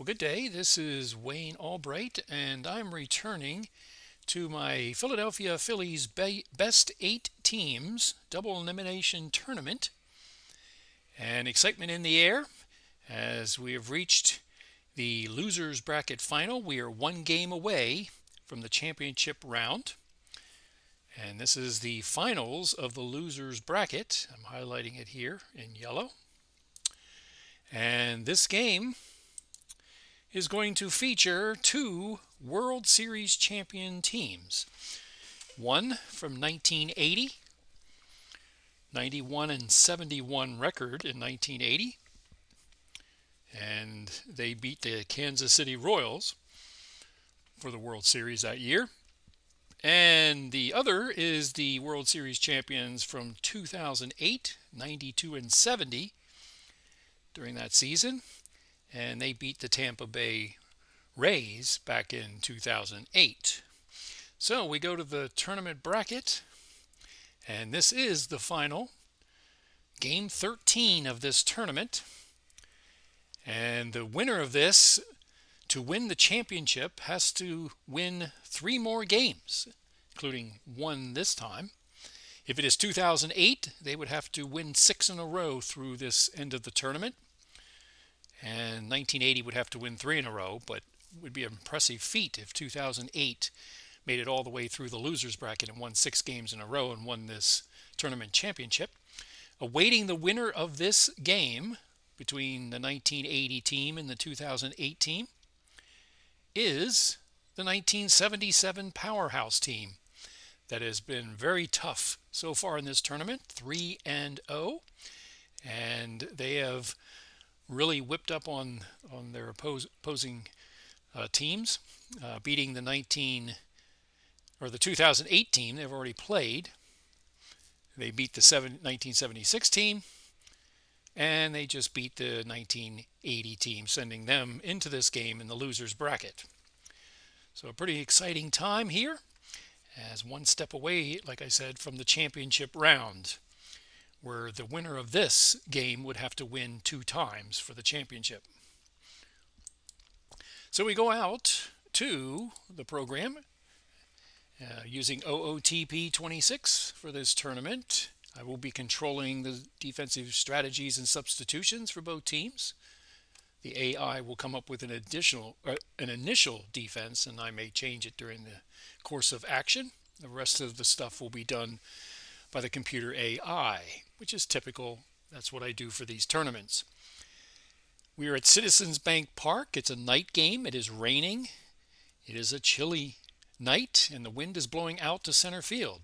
Well, good day. This is Wayne Albright, and I'm returning to my Philadelphia Phillies Best 8 Teams Double Elimination Tournament. And excitement in the air as we have reached the Losers Bracket Final. We are one game away from the championship round. And this is the finals of the Losers Bracket. I'm highlighting it here in yellow. And this game is going to feature two World Series champion teams. One from 1980, 91 and 71 record in 1980, and they beat the Kansas City Royals for the World Series that year. And the other is the World Series champions from 2008, 92 and 70 during that season, and they beat the Tampa Bay Rays back in 2008. So we go to the tournament bracket, and this is the final game 13 of this tournament. And the winner of this, to win the championship, has to win 3 more games, including one this time. If it is 2008, they would have to win 6 in a row through this end of the tournament. And 1980 would have to win 3 in a row, but it would be an impressive feat if 2008 made it all the way through the losers bracket and won 6 games in a row and won this tournament championship. Awaiting the winner of this game between the 1980 team and the 2008 team is the 1977 powerhouse team that has been very tough so far in this tournament, 3-0, and they have really whipped up on their opposing teams, beating the 2008 team they've already played. They beat the 1976 team, and they just beat the 1980 team, sending them into this game in the losers bracket. So a pretty exciting time here, as one step away, like I said, from the championship round, where the winner of this game would have to win 2 times for the championship. So we go out to the program using OOTP 26 for this tournament. I will be controlling the defensive strategies and substitutions for both teams. The AI will come up with an initial defense, and I may change it during the course of action. The rest of the stuff will be done by the computer AI, which is typical. That's what I do for these tournaments. We are at Citizens Bank Park. It's a night game. It is raining. It is a chilly night, and the wind is blowing out to center field.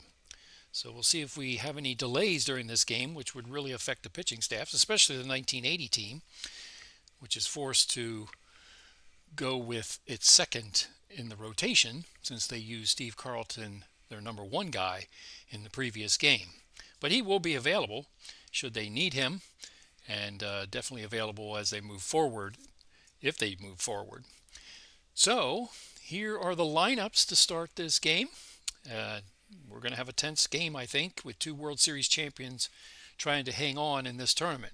So we'll see if we have any delays during this game, which would really affect the pitching staffs, especially the 1980 team, which is forced to go with its second in the rotation since they used Steve Carlton, their number 1 guy, in the previous game. But he will be available should they need him, and definitely available as they move forward, if they move forward. So here are the lineups to start this game. We're going to have a tense game, I think, with 2 World Series champions trying to hang on in this tournament.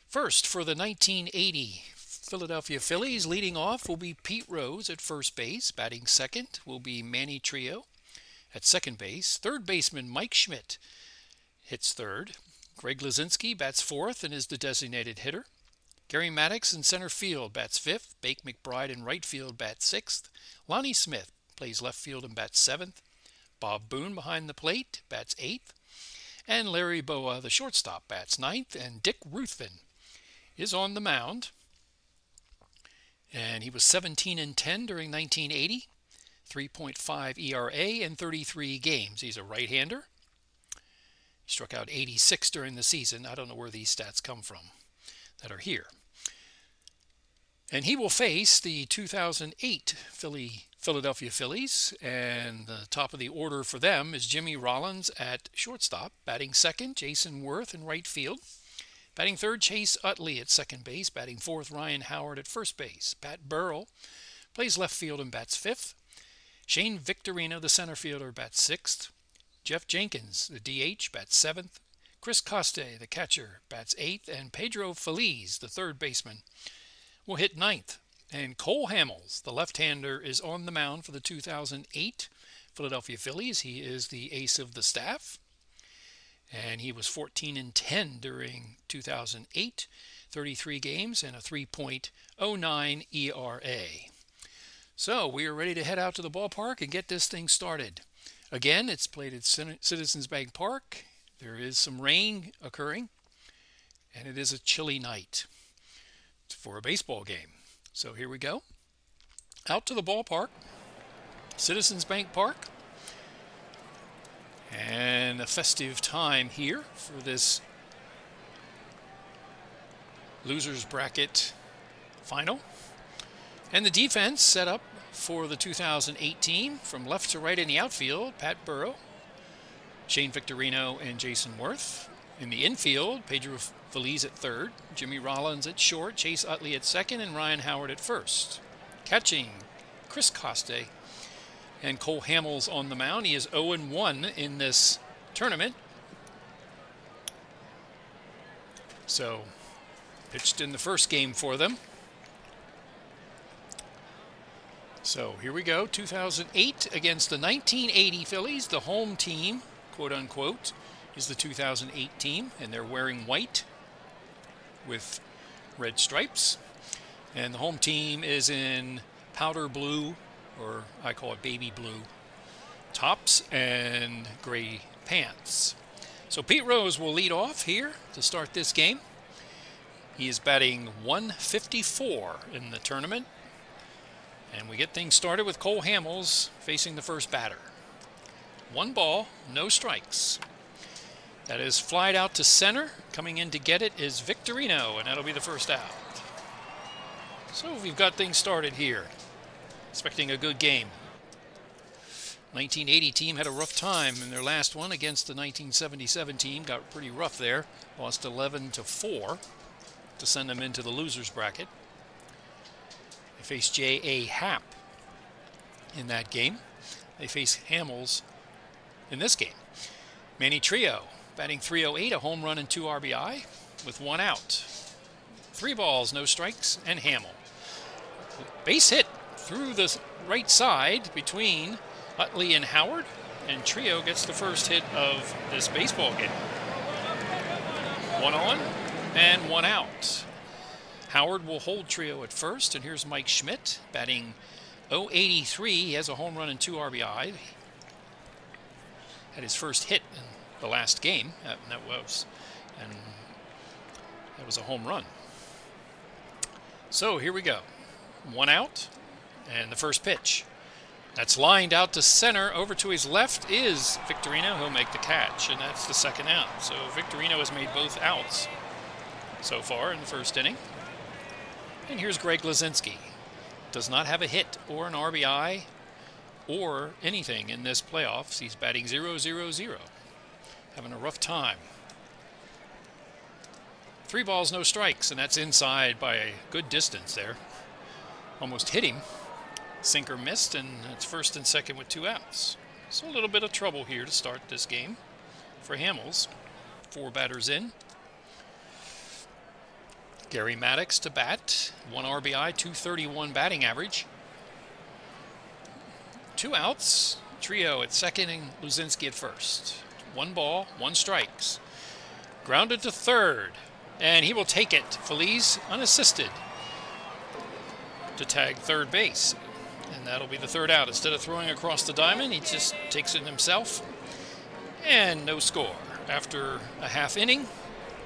First, for the 1980 Philadelphia Phillies, leading off will be Pete Rose at first base. Batting second will be Manny Trio at second base. Third baseman Mike Schmidt hits third. Greg Lazinski bats fourth and is the designated hitter. Gary Maddox in center field bats fifth. Bake McBride in right field bats sixth. Lonnie Smith plays left field and bats seventh. Bob Boone behind the plate bats eighth. And Larry Boa, the shortstop, bats ninth. And Dick Ruthven is on the mound. And he was 17 and 10 during 1980. 3.5 ERA in 33 games. He's a right-hander. He struck out 86 during the season. I don't know where these stats come from that are here. And he will face the 2008 Philadelphia Phillies, and the top of the order for them is Jimmy Rollins at shortstop. Batting second, Jason Worth in right field. Batting third, Chase Utley at second base. Batting fourth, Ryan Howard at first base. Pat Burrell plays left field and bats fifth. Shane Victorino, the center fielder, bats sixth. Jeff Jenkins, the DH, bats seventh. Chris Coste, the catcher, bats eighth. And Pedro Feliz, the third baseman, will hit ninth. And Cole Hamels, the left-hander, is on the mound for the 2008 Philadelphia Phillies. He is the ace of the staff. And he was 14-10 during 2008, 33 games and a 3.09 ERA. So we are ready to head out to the ballpark and get this thing started. Again, it's played at Citizens Bank Park. There is some rain occurring, and it is a chilly night for a baseball game. So here we go. Out to the ballpark, Citizens Bank Park. And a festive time here for this losers bracket final. And the defense set up for the 2018 from left to right in the outfield, Pat Burrow, Shane Victorino, and Jason Worth. In the infield, Pedro Feliz at third, Jimmy Rollins at short, Chase Utley at second, and Ryan Howard at first. Catching, Chris Coste and Cole Hamels on the mound. He is 0-1 in this tournament. So, pitched in the first game for them. So, here we go. 2008 against the 1980 Phillies. The home team, quote unquote, is the 2008 team, and they're wearing white with red stripes. And the home team is in powder blue, or I call it baby blue, tops and gray pants. So Pete Rose will lead off here to start this game. He is batting .154 in the tournament. And we get things started with Cole Hamels facing the first batter. 1 ball, no strikes. That is flied out to center. Coming in to get it is Victorino, and that'll be the first out. So we've got things started here. Expecting a good game. 1980 team had a rough time in their last one against the 1977 team. Got pretty rough there. Lost 11-4 to send them into the losers bracket. They faced J.A. Happ in that game. They face Hamels in this game. Manny Trio batting .308, a home run and 2 RBI with 1 out. 3 balls, no strikes, and Hamel. Base hit through the right side between Utley and Howard, and Trio gets the first hit of this baseball game. 1 on and 1 out. Howard will hold Trio at first, and here's Mike Schmidt batting .083. He has a home run and 2 RBI. Had his first hit in the last game, and that was a home run. So here we go. 1 out, and the first pitch. That's lined out to center. Over to his left is Victorino. He'll make the catch, and that's the second out. So Victorino has made both outs so far in the first inning. And here's Greg Lazinski. Does not have a hit or an RBI or anything in this playoffs. He's batting .000. Having a rough time. 3 balls, no strikes, and that's inside by a good distance there. Almost hit him. Sinker missed, and it's first and second with 2 outs. So a little bit of trouble here to start this game for Hamels. 4 batters in. Gary Maddox to bat. 1 RBI, .231 batting average. 2 outs. Trio at second and Luzinski at first. 1 ball, 1 strikes. Grounded to third, and he will take it. Feliz unassisted to tag third base. And that'll be the 3rd out. Instead of throwing across the diamond, he just takes it himself. And no score after a half inning.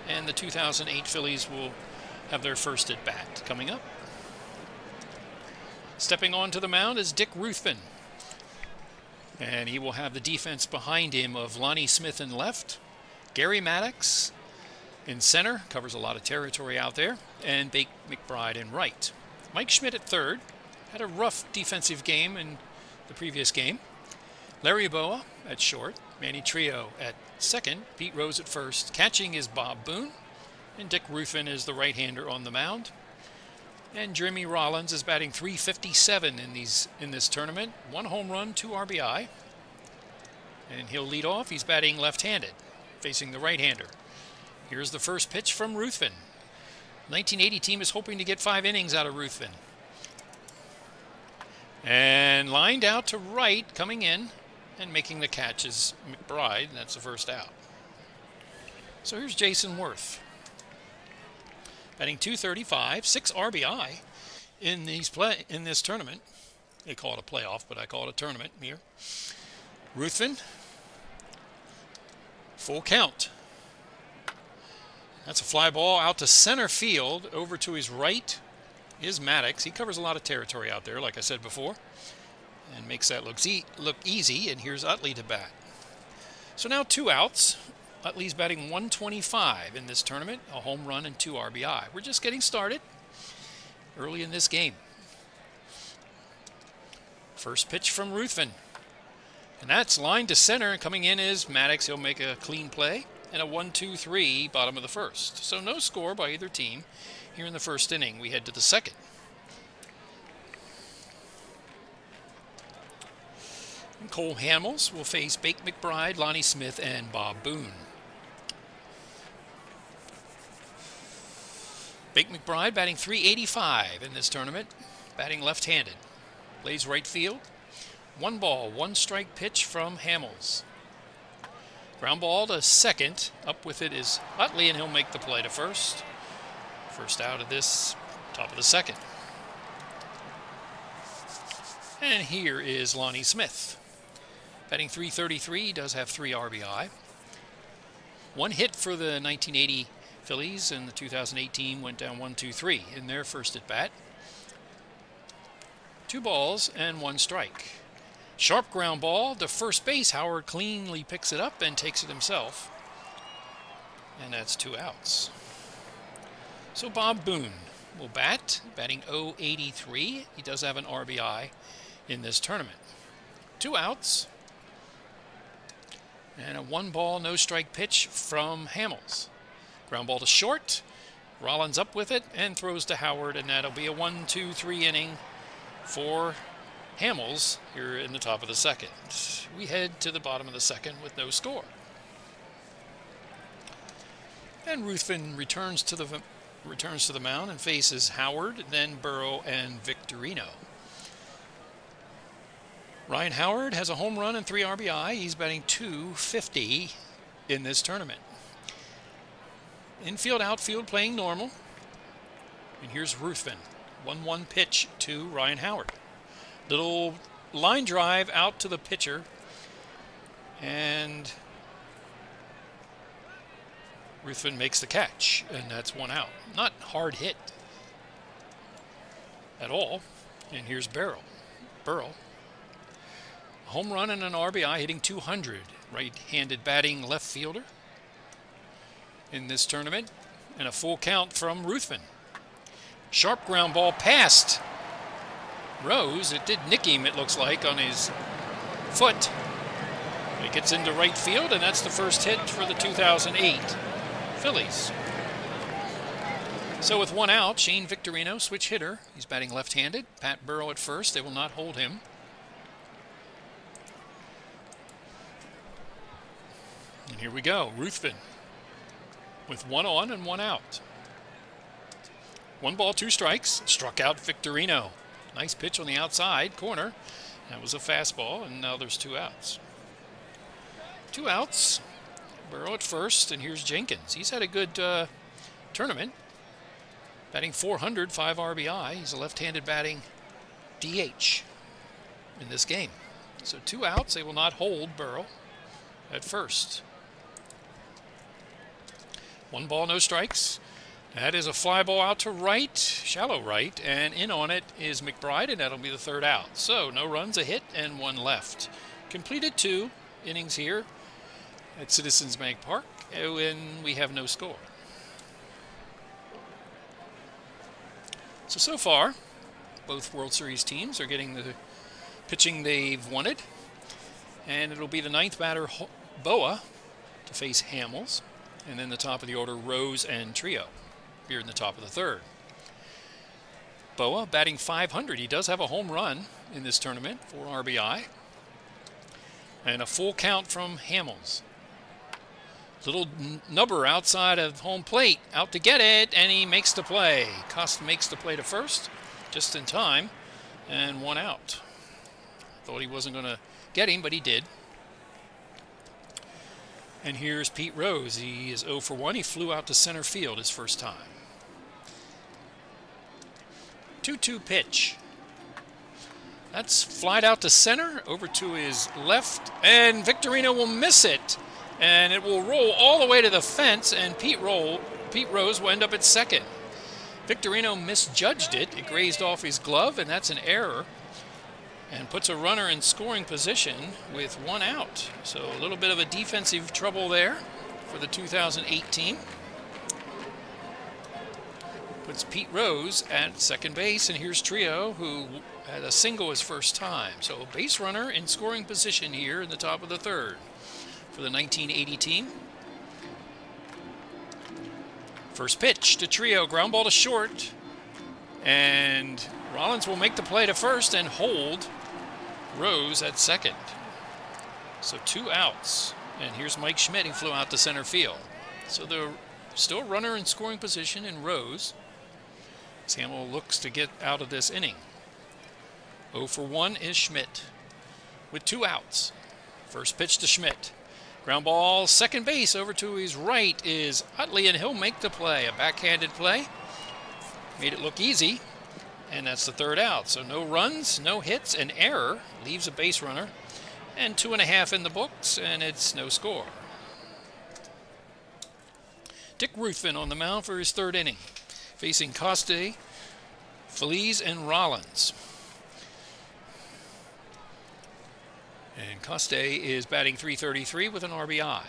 And the 2008 Phillies will have their first at bat coming up. Stepping onto the mound is Dick Ruthven. And he will have the defense behind him of Lonnie Smith in left, Gary Maddox in center, covers a lot of territory out there, and Bake McBride in right. Mike Schmidt at third. Had a rough defensive game in the previous game. Larry Boa at short. Manny Trio at second. Pete Rose at first. Catching is Bob Boone. And Dick Ruthven is the right-hander on the mound. And Jimmy Rollins is batting .357 in this tournament. 1 home run, 2 RBI. And he'll lead off. He's batting left-handed, facing the right-hander. Here's the first pitch from Ruthven. 1980 team is hoping to get 5 innings out of Ruthven. And lined out to right, coming in and making the catch is McBride. That's the first out. So here's Jason Worth. Batting .235, 6 RBI in this tournament. They call it a playoff, but I call it a tournament here. Ruthven, full count. That's a fly ball out to center field. Over to his right is Maddox. He covers a lot of territory out there, like I said before, and makes that look easy. And here's Utley to bat. So now 2 outs. Utley's batting .125 in this tournament, a home run and 2 RBI. We're just getting started early in this game. First pitch from Ruthven. And that's line to center, and coming in is Maddox. He'll make a clean play, and a 1-2-3 bottom of the first. So no score by either team here in the first inning. We head to the second. And Cole Hamels will face Bake McBride, Lonnie Smith, and Bob Boone. Bake McBride batting .385 in this tournament, batting left-handed. Plays right field. 1 ball, 1 strike pitch from Hamels. Ground ball to second. Up with it is Utley, and he'll make the play to first. First out of this, top of the second. And here is Lonnie Smith. Batting .333, does have 3 RBI. 1 hit for the 1980 Phillies, and the 2008 team went down 1-2-3 in their first at bat. 2 balls and 1 strike. Sharp ground ball to first base. Howard cleanly picks it up and takes it himself. And that's 2 outs. So Bob Boone will bat, batting .083. He does have an RBI in this tournament. 2 outs. And a 1 ball, no strike pitch from Hamels. Ground ball to short. Rollins up with it and throws to Howard, and that'll be a 1-2-3 inning for Hamels here in the top of the second. We head to the bottom of the second with no score. And Ruthven returns to the mound and faces Howard, then Burrow, and Victorino. Ryan Howard has a home run and 3 RBI. He's batting .250 in this tournament. Infield, outfield playing normal. And here's Ruthven. 1-1 pitch to Ryan Howard. Little line drive out to the pitcher. And Ruthven makes the catch. And that's 1 out. Not hard hit at all. And here's Burrow. A home run and an RBI, hitting .200. Right-handed batting left fielder in this tournament, and a full count from Ruthven. Sharp ground ball past Rose. It did nick him, it looks like, on his foot. It gets into right field, and that's the first hit for the 2008 Phillies. So with 1 out, Shane Victorino, switch hitter. He's batting left-handed. Pat Burrow at first. They will not hold him. And here we go. Ruthven with 1 on and 1 out. 1 ball, 2 strikes. Struck out Victorino. Nice pitch on the outside corner. That was a fastball, and now there's 2 outs. 2 outs. Burrow at first, and here's Jenkins. He's had a good tournament. Batting .400, 5 RBI. He's a left-handed batting DH in this game. So 2 outs. They will not hold Burrow at first. 1 ball, no strikes. That is a fly ball out to right, shallow right, and in on it is McBride, and that'll be the 3rd out. So no runs, a hit, and 1 left. Completed 2 innings here at Citizens Bank Park, and we have no score. So far, both World Series teams are getting the pitching they've wanted, and it'll be the 9th batter, Boa, to face Hamels. And then the top of the order, Rose and Trio, here in the top of the 3rd. Boa batting .500. He does have a home run in this tournament, 4 RBI. And a full count from Hamels. Little nubber outside of home plate, out to get it, and he makes the play. Costa makes the play to first, just in time, and 1 out. Thought he wasn't going to get him, but he did. And here's Pete Rose. He is 0 for 1. He flew out to center field his first time. 2-2 pitch. That's flied out to center, over to his left, and Victorino will miss it. And it will roll all the way to the fence, and Pete Rose will end up at second. Victorino misjudged it. It grazed off his glove, and that's an error. And puts a runner in scoring position with 1 out. So a little bit of a defensive trouble there for the 2008 team. Puts Pete Rose at second base, and here's Trio, who had a single his first time. So a base runner in scoring position here in the top of the third for the 1980 team. First pitch to Trio, ground ball to short, and Rollins will make the play to first and hold Rose at second. So 2 outs. And here's Mike Schmidt. He flew out to center field. So the still runner in scoring position in Rose. Hamels looks to get out of this inning. 0 for 1 is Schmidt with 2 outs. First pitch to Schmidt. Ground ball, second base, over to his right is Utley, and he'll make the play. A backhanded play. Made it look easy. And that's the 3rd out. So no runs, no hits, an error. Leaves a base runner. And 2.5 in the books, and it's no score. Dick Ruthven on the mound for his 3rd inning. Facing Costa, Phillies, and Rollins. And Costa is batting .333 with an RBI.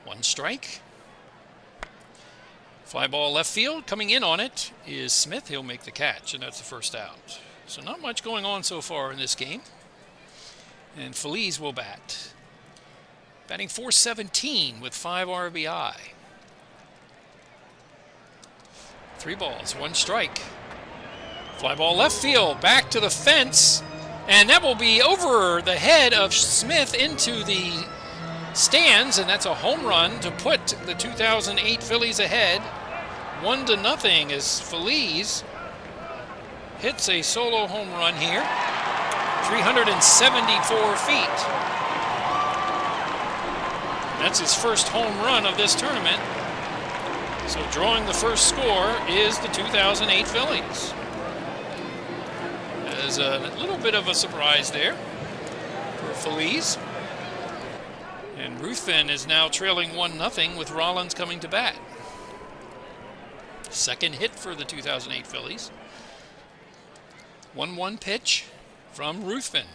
1 strike. Fly ball left field. Coming in on it is Smith. He'll make the catch, and that's the 1st out. So not much going on so far in this game. And Feliz will bat. Batting .417 with 5 RBI. 3 balls, 1 strike. Fly ball left field, back to the fence. And that will be over the head of Smith into the stands, and that's a home run to put the 2008 Phillies ahead 1-0 as Feliz hits a solo home run here, 374 feet. That's his first home run of this tournament. So drawing the first score is the 2008 Phillies. There's a little bit of a surprise there for Feliz. And Ruthven is now trailing 1-0 with Rollins coming to bat. Second hit for the 2008 Phillies. 1-1 pitch from Ruthven.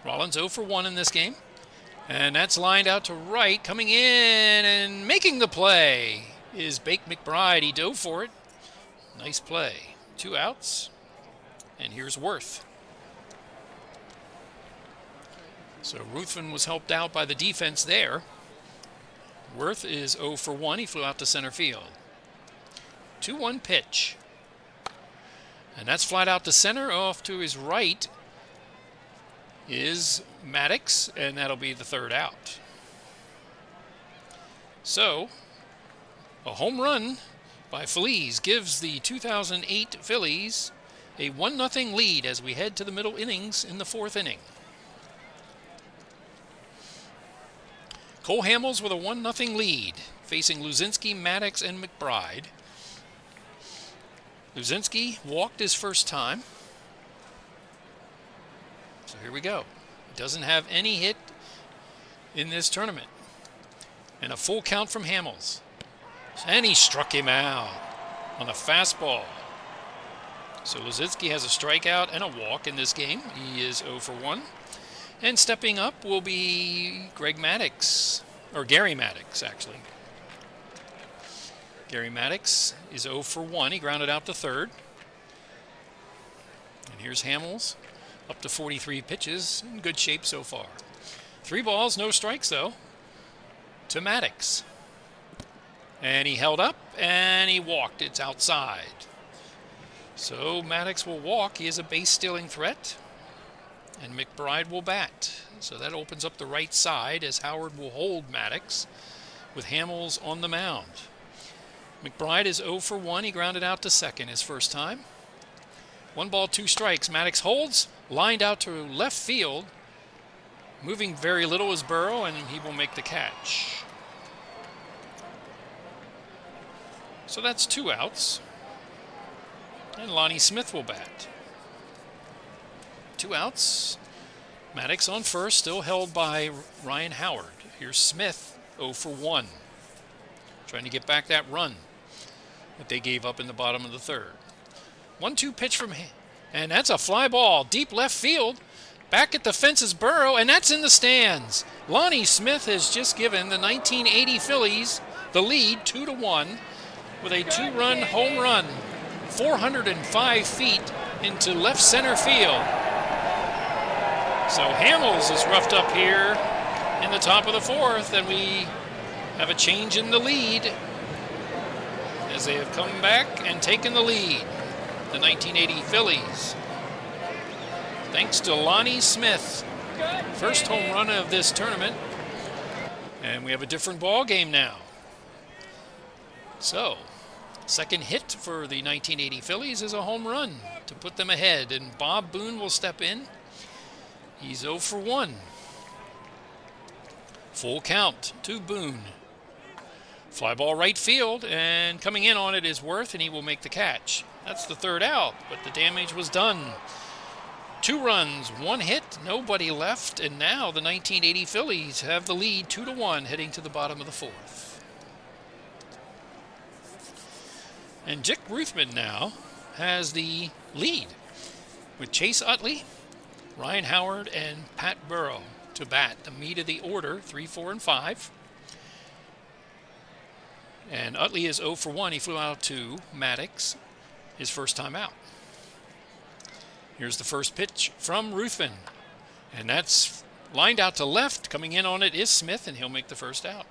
Rollins 0 for 1 in this game. And that's lined out to right. Coming in and making the play is Bake McBride. He dove for it. Nice play. 2 outs. And here's Worth. So Ruthven was helped out by the defense there. Worth is 0 for 1. He flew out to center field. 2-1 pitch. And that's flied out to center. Off to his right is Maddox, and that'll be the 3rd out. So, a home run by Feliz gives the 2008 Phillies a 1-0 lead as we head to the middle innings in the 4th inning. Cole Hamels with a 1-0 lead, facing Luzinski, Maddox, and McBride. Luzinski walked his first time. So here we go. He doesn't have any hit in this tournament. And a full count from Hamels. And he struck him out on a fastball. So Luzinski has a strikeout and a walk in this game. He is 0 for 1. And stepping up will be Greg Maddox, or Gary Maddox, actually. Gary Maddox is 0 for 1. He grounded out to 3rd. And here's Hamels, up to 43 pitches, in good shape so far. 3 balls, no strikes, though, to Maddox. And he held up, and he walked. It's outside. So Maddox will walk. He is a base-stealing threat. and McBride will bat. So that opens up the right side as Howard will hold Maddox with Hamels on the mound. McBride is 0 for 1. He grounded out to second his first time. 1 ball, 2 strikes. Maddox holds, lined out to left field. Moving very little is Burrow, and he will make the catch. So that's 2 outs. And Lonnie Smith will bat. 2 outs. Maddox on first, still held by Ryan Howard. Here's Smith, 0 for 1. Trying to get back that run that they gave up in the bottom of the third. 1-2 pitch from him. And that's a fly ball, deep left field. Back at the fence is Burrow, and that's in the stands. Lonnie Smith has just given the 1980 Phillies the lead 2-1 with a 2-run home run, 405 feet into left center field. So Hamels is roughed up here in the top of the fourth, and we have a change in the lead as they have come back and taken the lead. The 1980 Phillies, thanks to Lonnie Smith, first home run of this tournament, and we have a different ball game now. So, second hit for the 1980 Phillies is a home run to put them ahead, and Bob Boone will step in. He's 0 for 1. Full count to Boone. Fly ball right field, and coming in on it is Worth, and he will make the catch. That's the third out, but the damage was done. 2 runs, 1 hit, nobody left, and now the 1980 Phillies have the lead 2-1 heading to the bottom of the fourth. And Dick Ruthven now has the lead with Chase Utley, Ryan Howard, and Pat Burrow to bat. The meat of the order, 3, 4, and 5. And Utley is 0 for 1. He flew out to Maddox, his first time out. Here's the first pitch from Ruthven, and that's lined out to left. Coming in on it is Smith, and he'll make the first out.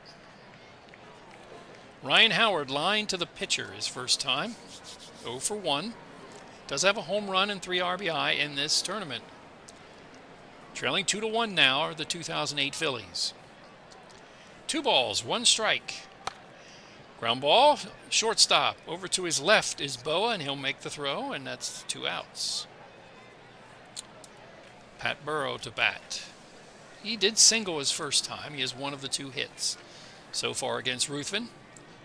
Ryan Howard lined to the pitcher his first time, 0 for 1. Does have a home run and 3 RBI in this tournament. Trailing 2-1 now are the 2008 Phillies. 2 balls, 1 strike. Ground ball, shortstop. Over to his left is Boa, and he'll make the throw, and that's 2 outs. Pat Burrow to bat. He did single his first time. He has 1 of the 2 hits so far against Ruthven.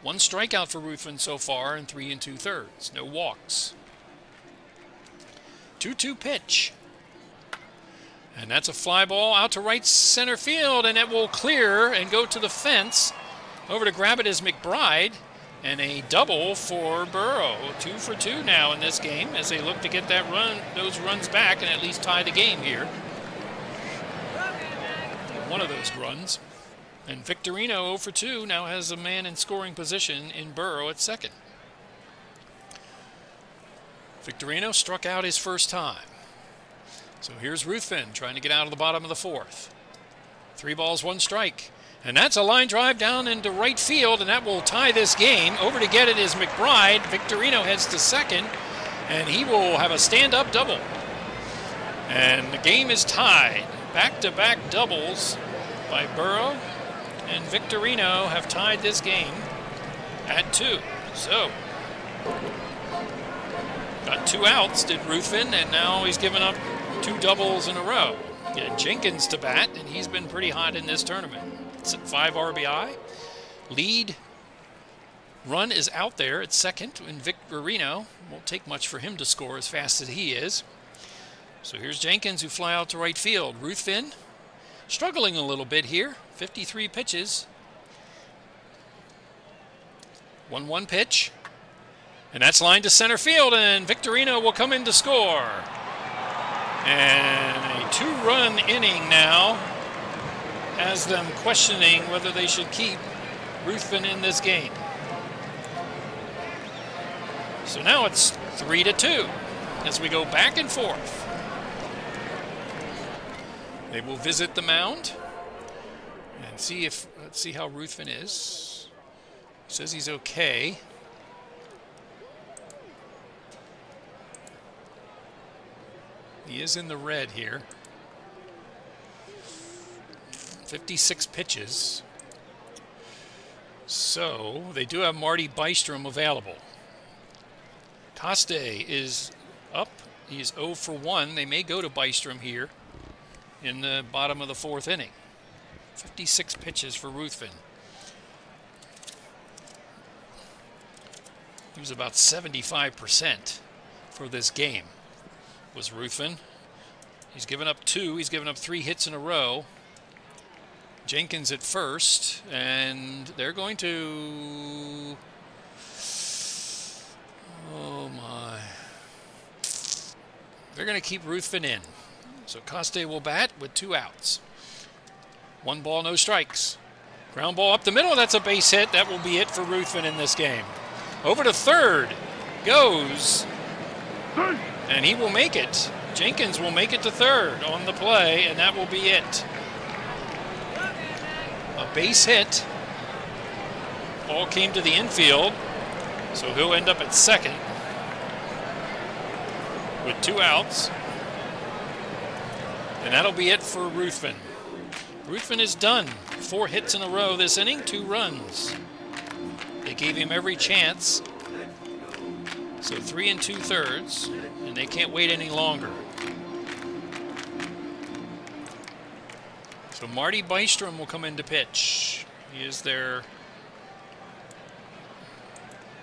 1 strikeout for Ruthven so far in 3 2/3. No walks. 2-2 pitch. And that's a fly ball out to right center field, and it will clear and go to the fence. Over to grab it is McBride, and a double for Burrow. 2 for 2 now in this game as they look to get that run, those runs back, and at least tie the game here. One of those runs. And Victorino, 0 for 2, now has a man in scoring position in Burrow at second. Victorino struck out his first time. So here's Ruthven trying to get out of the bottom of the fourth. 3 balls, 1 strike. And that's a line drive down into right field, and that will tie this game. Over to get it is McBride. Victorino heads to second, and he will have a stand-up double. And the game is tied. Back-to-back doubles by Burrow and Victorino have tied this game at 2. So, got 2 outs, did Ruthven, and now he's given up 2 doubles in a row. Get Jenkins to bat, and he's been pretty hot in this tournament. It's at 5 RBI. Lead run is out there at second, and Victorino won't take much for him to score as fast as he is. So here's Jenkins, who fly out to right field. Ruthven struggling a little bit here. 53 pitches. 1-1 pitch. And that's lined to center field, and Victorino will come in to score. And a 2-run inning now has them questioning whether they should keep Ruthven in this game. So now it's 3-2 as we go back and forth. They will visit the mound and let's see how Ruthven is. He says he's okay. He is in the red here. 56 pitches. So they do have Marty Bystrom available. Coste is up. He's 0 for 1. They may go to Bystrom here in the bottom of the 4th inning. 56 pitches for Ruthven. He was about 75% for this game, was Ruthven. He's given up 2. He's given up 3 hits in a row. Jenkins at first, and they're going to... Oh my. They're going to keep Ruthven in. So Coste will bat with 2 outs. 1 ball, no strikes. Ground ball up the middle. That's a base hit. That will be it for Ruthven in this game. Over to third goes, and he will make it. Jenkins will make it to third on the play, and that will be it. A base hit. Ball came to the infield, so he'll end up at second with 2 outs. And that'll be it for Ruthven. Ruthven is done. 4 hits in a row this inning, 2 runs. They gave him every chance. So 3 2/3, and they can't wait any longer. So Marty Bystrom will come in to pitch. He is their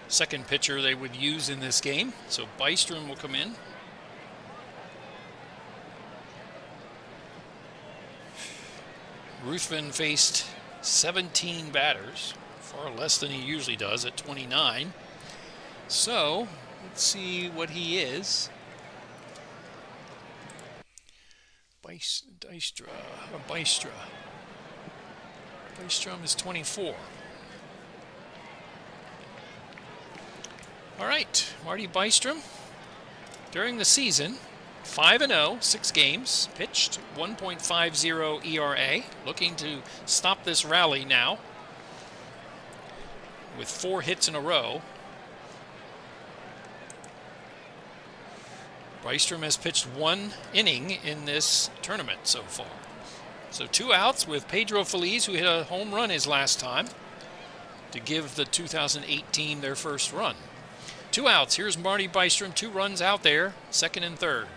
second pitcher they would use in this game. So Bystrom will come in. Ruthven faced 17 batters, far less than he usually does at 29. So let's see what he is. Bystrom is 24. All right, Marty Bystrom, during the season, 5-0, 6 games, pitched, 1.50 ERA, looking to stop this rally now with 4 hits in a row. Bystrom has pitched 1 inning in this tournament so far. So 2 outs with Pedro Feliz, who hit a home run his last time to give the 2008 team their first run. 2 outs. Here's Marty Bystrom, 2 runs out there, second and third.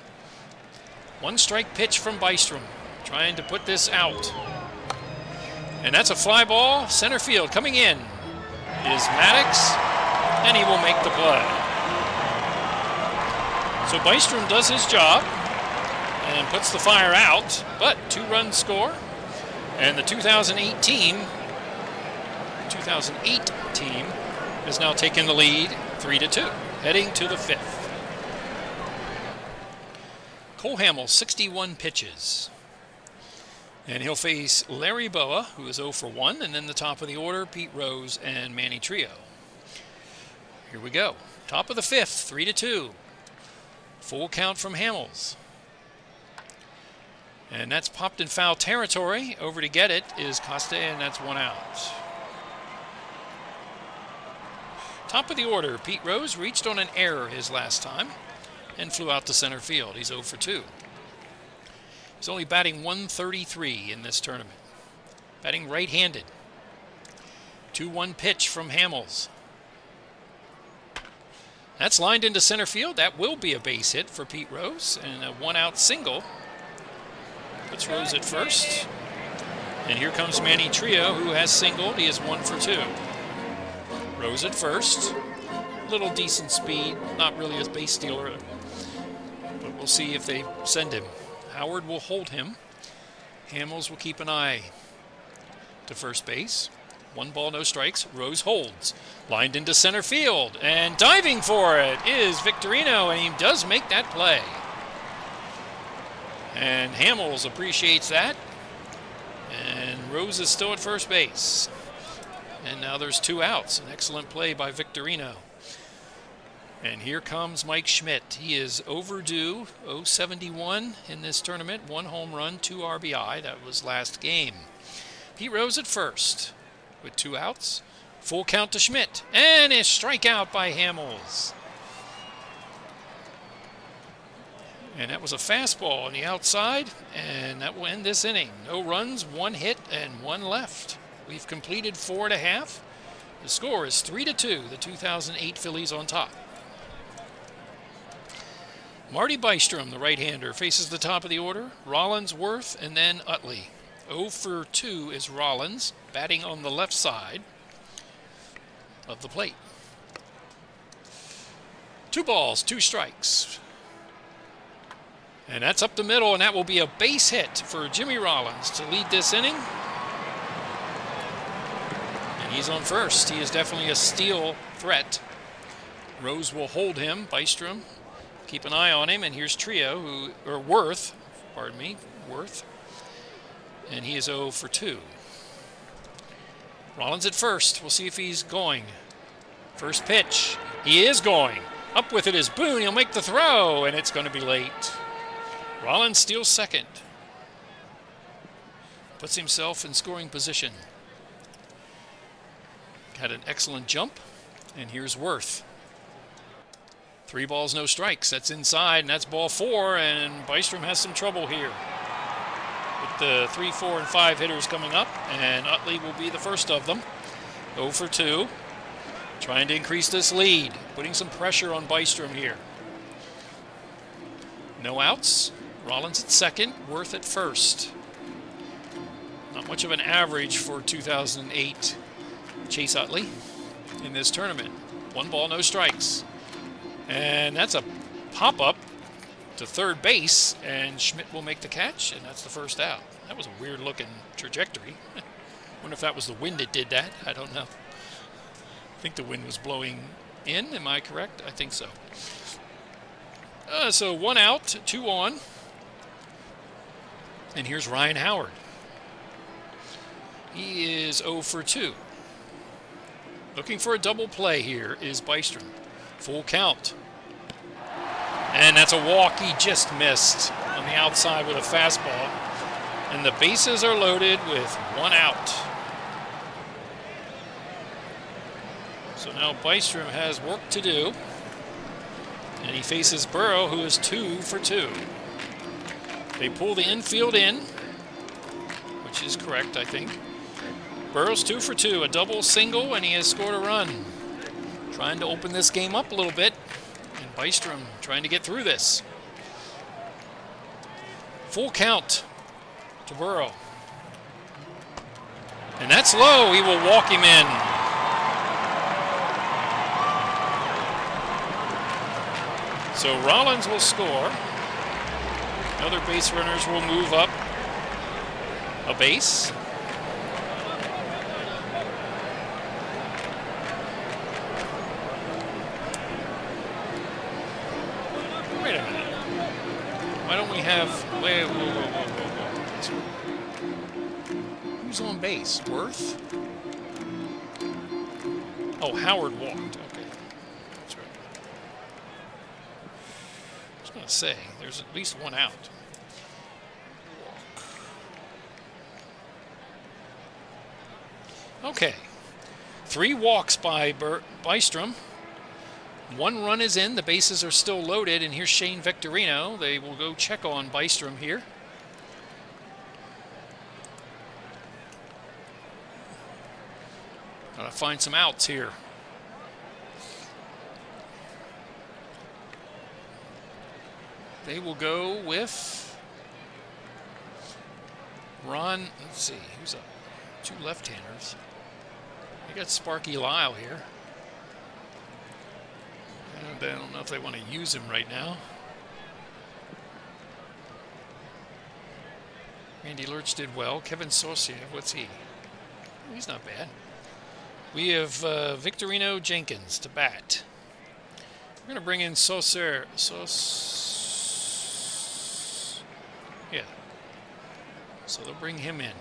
1 strike pitch from Bystrom, trying to put this out. And that's a fly ball, center field. Coming in is Maddox, and he will make the play. So Bystrom does his job and puts the fire out, but 2-run score. And the 2008 team has now taken the lead 3-2, heading to the 5th. Cole Hamels, 61 pitches. And he'll face Larry Boa, who is 0 for 1, and then the top of the order, Pete Rose and Manny Trio. Here we go. Top of the 5th, 3-2. Full count from Hamels. And that's popped in foul territory. Over to get it is Coste, and that's 1 out. Top of the order, Pete Rose reached on an error his last time and flew out to center field. He's 0 for 2. He's only batting .133 in this tournament. Batting right-handed. 2-1 pitch from Hamels. That's lined into center field. That will be a base hit for Pete Rose, and a 1-out single. Puts Rose at first. And here comes Manny Trio, who has singled. He is 1 for 2. Rose at first. Little decent speed. Not really a base stealer, but we'll see if they send him. Howard will hold him. Hamels will keep an eye to first base. 1 ball, no strikes. Rose holds. Lined into center field. And diving for it is Victorino, and he does make that play. And Hamels appreciates that. And Rose is still at first base. And now there's 2 outs. An excellent play by Victorino. And here comes Mike Schmidt. He is overdue, 071 in this tournament. 1 home run, 2 RBI. That was last game. Pete Rose at first with 2 outs. Full count to Schmidt. And a strikeout by Hamels. And that was a fastball on the outside, and that will end this inning. No runs, 1 hit, and 1 left. We've completed 4 1/2. The score is 3-2, the 2008 Phillies on top. Marty Bystrom, the right-hander, faces the top of the order. Rollins, Worth, and then Utley. 0 for 2 is Rollins, batting on the left side of the plate. 2 balls, 2 strikes. And that's up the middle, and that will be a base hit for Jimmy Rollins to lead this inning. And he's on first. He is definitely a steal threat. Rose will hold him. Bystrom, keep an eye on him. And here's Worth. Worth. And he is 0 for 2. Rollins at first. We'll see if he's going. First pitch. He is going. Up with it is Boone. He'll make the throw, and it's going to be late. Rollins steals second. Puts himself in scoring position. Had an excellent jump. And here's Worth. 3 balls, no strikes. That's inside, and that's ball 4. And Bystrom has some trouble here with the 3, 4, and 5 hitters coming up. And Utley will be the first of them. 0 for 2. Trying to increase this lead. Putting some pressure on Bystrom here. No outs. Rollins at second, Worth at first. Not much of an average for 2008 Chase Utley in this tournament. 1 ball, no strikes. And that's a pop-up to third base, and Schmidt will make the catch, and that's the first out. That was a weird-looking trajectory. Wonder if that was the wind that did that. I don't know. I think the wind was blowing in. Am I correct? I think so. So 1 out, 2 on. And here's Ryan Howard. He is 0 for 2. Looking for a double play here is Bystrom. Full count. And that's a walk he just missed on the outside with a fastball. And the bases are loaded with 1 out. So now Bystrom has work to do. And he faces Burrow, who is 2 for 2. They pull the infield in, which is correct, I think. Burrow's 2 for 2, a double, single, and he has scored a run. Trying to open this game up a little bit, and Bystrom trying to get through this. Full count to Burrow. And that's low. He will walk him in. So Rollins will score. Other base runners will move up a base. Wait a minute. Why don't we have... Whoa. Who's on base? Worth? Oh, Howard walked. Okay. That's right. I was going to say, there's at least 1 out. Okay. 3 walks by Bystrom. 1 run is in. The bases are still loaded. And here's Shane Victorino. They will go check on Bystrom here. Gotta find some outs here. They will go with Ron. Let's see, who's up? 2 left-handers. They got Sparky Lyle here. And I don't know if they want to use him right now. Randy Lurch did well. Kevin Saucier, what's he? He's not bad. We have Victorino Jenkins to bat. We're going to bring in Saucier. Yeah. So they'll bring him in.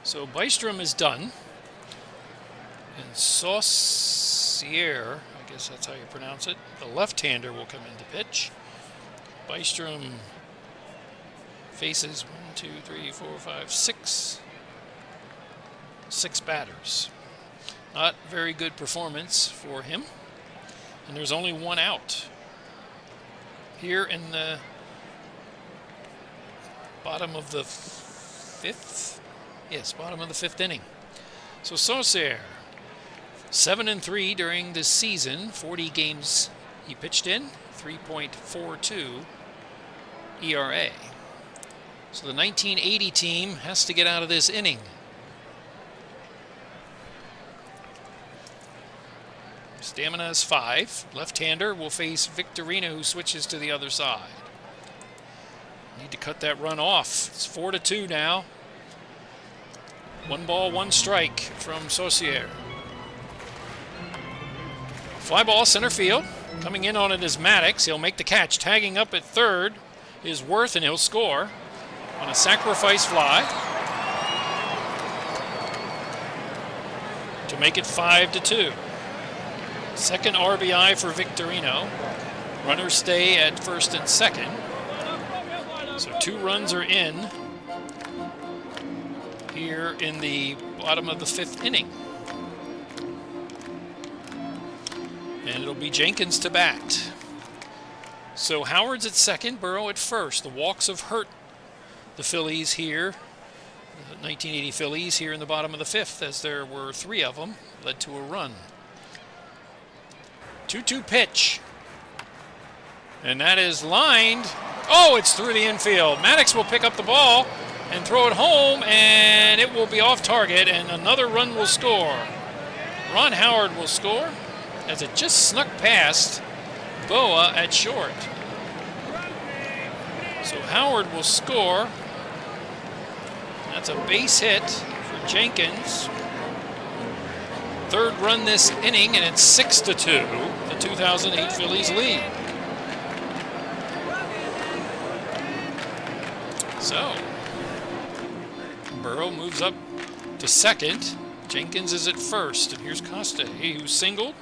So Bystrom is done. And Saucier, I guess that's how you pronounce it, the left-hander will come in to pitch. Bystrom faces 6 batters. Not very good performance for him. And there's only 1 out. here in the bottom of the fifth. Yes, bottom of the fifth inning. So Saucier, 7-3 during this season. 40 games he pitched in, 3.42 ERA. So the 1980 team has to get out of this inning. Stamina is 5. Left-hander will face Victorino, who switches to the other side. Need to cut that run off. It's 4-2 now. 1 ball, 1 strike from Saucier. Fly ball center field. Coming in on it is Maddox. He'll make the catch. Tagging up at third is Worth, and he'll score on a sacrifice fly to make it 5-2. Second RBI for Victorino. Runners stay at first and second. So 2 runs are in here in the bottom of the 5th inning. And it'll be Jenkins to bat. So Howard's at second, Burrow at first. The walks have hurt the Phillies here, the 1980 Phillies here in the bottom of the 5th, as there were 3 of them, led to a run. 2-2 pitch. And that is lined. Oh, it's through the infield. Maddox will pick up the ball and throw it home, and it will be off target, and another run will score. Ron Howard will score as it just snuck past Boa at short. So Howard will score. That's a base hit for Jenkins. 3rd run this inning, and it's 6-2. The 2008 Phillies lead. So Burrow moves up to second. Jenkins is at first, and here's Costa, who singled,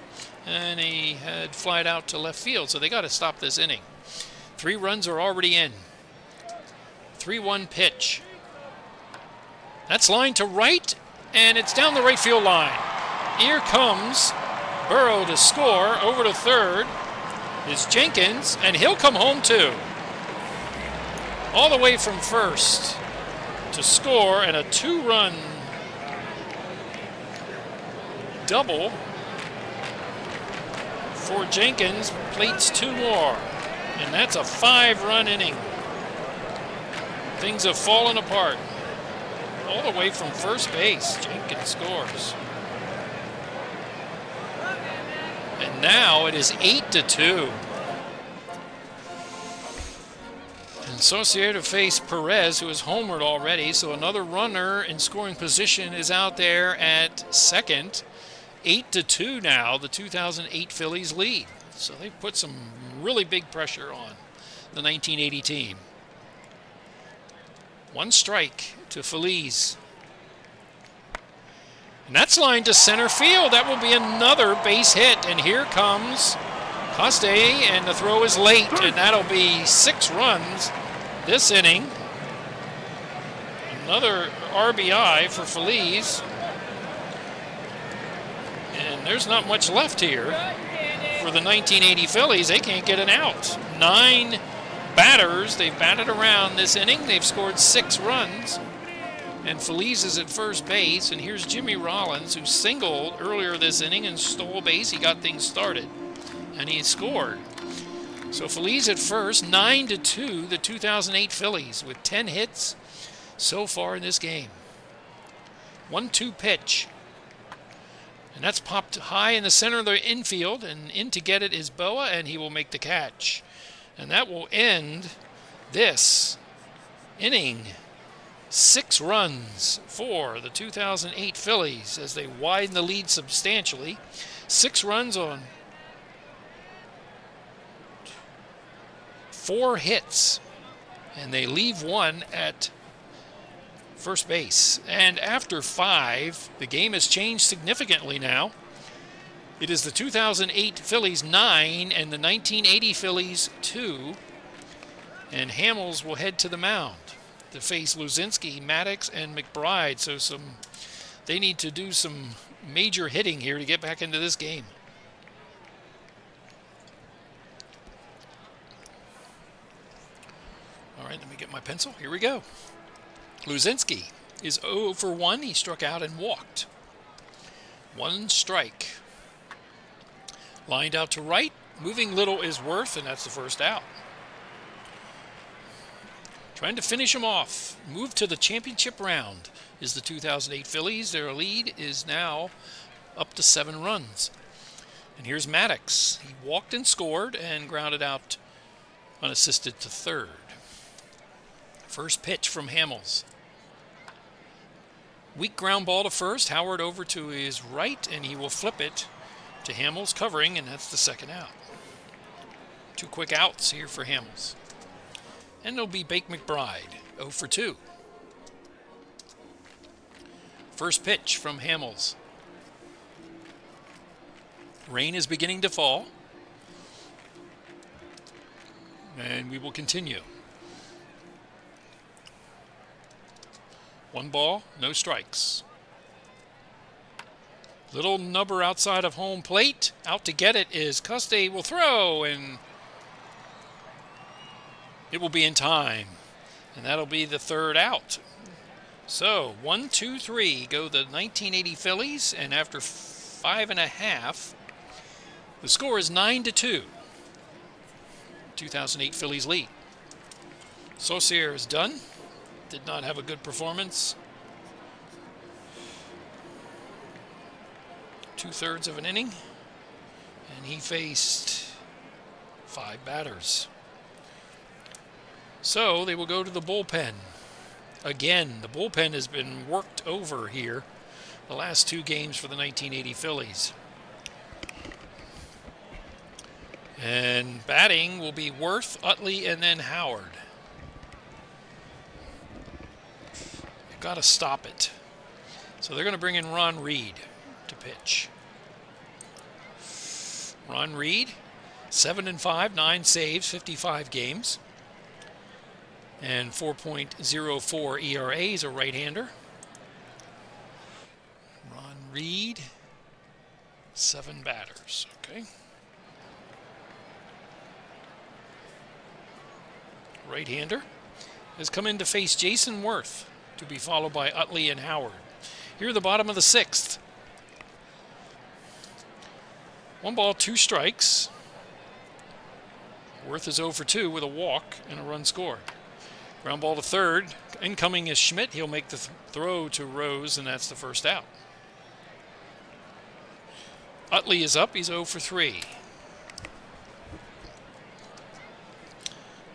and he had flied out to left field, so they got to stop this inning. 3 runs are already in. 3-1 pitch. That's lined to right, and it's down the right field line. Here comes Burrow to score. Over to third is Jenkins, and he'll come home too. All the way from first to score, and a 2-run double for Jenkins, plates 2 more, and that's a 5-run inning. Things have fallen apart. All the way from first base, Jenkins scores. And now it is 8-2. And Saucier to face Perez, who is homered already, so another runner in scoring position is out there at second. 8-2 now, the 2008 Phillies lead. So they put some really big pressure on the 1980 team. 1 strike to Feliz. And that's lined to center field. That will be another base hit. And here comes Coste, and the throw is late, and that'll be 6 runs this inning. Another RBI for Feliz. And there's not much left here for the 1980 Phillies. They can't get an out. 9 batters. They've batted around this inning. They've scored 6 runs. And Feliz is at first base. And here's Jimmy Rollins, who singled earlier this inning and stole a base. He got things started, and he scored. So Feliz at first, 9-2, the 2008 Phillies, with 10 hits so far in this game. 1-2 pitch. And that's popped high in the center of the infield, and in to get it is Boa, and he will make the catch. And that will end this inning. 6 runs for the 2008 Phillies as they widen the lead substantially. 6 runs on 4 hits, and they leave 1 at first base. And after 5, the game has changed significantly now. It is the 2008 Phillies 9 and the 1980 Phillies 2. And Hamels will head to the mound to face Luzinski, Maddox, and McBride. So they need to do some major hitting here to get back into this game. right, let me get my pencil. Here we go. Luzinski is 0 for 1. He struck out and walked. 1 strike. Lined out to right. Moving little is worth, and that's the first out. Trying to finish him off. Move to the championship round is the 2008 Phillies. Their lead is now up to 7 runs. And here's Maddox. He walked and scored and grounded out unassisted to third. First pitch from Hamels. Weak ground ball to first. Howard over to his right, and he will flip it to Hamels covering, and that's the second out. 2 quick outs here for Hamels. And it'll be Bake McBride, 0 for 2. First pitch from Hamels. Rain is beginning to fall. And we will continue. 1 ball, no strikes. Little nubber outside of home plate. Out to get it is Custe. Will throw, and it will be in time. And that'll be the third out. So 1, 2, 3 go the 1980 Phillies, and after 5.5, the score is 9-2. 2008 Phillies lead. Saucier is done. Did not have a good performance. 2/3 of an inning, and he faced 5 batters. So they will go to the bullpen. Again, the bullpen has been worked over here the last 2 games for the 1980 Phillies. And batting will be Worth, Utley, and then Howard. You've got to stop it. So they're going to bring in Ron Reed to pitch. Ron Reed, 7-5, 9 saves, 55 games. And 4.04 ERA. He's a right-hander. Ron Reed, 7 batters. Okay. Right-hander has come in to face Jason Worth, to be followed by Utley and Howard. Here are the bottom of the 6th. 1 ball, 2 strikes. Worth is 0 for 2 with a walk and a run scored. Ground ball to third. Incoming is Schmidt. He'll make the throw to Rose, and that's the first out. Utley is up. He's 0 for 3.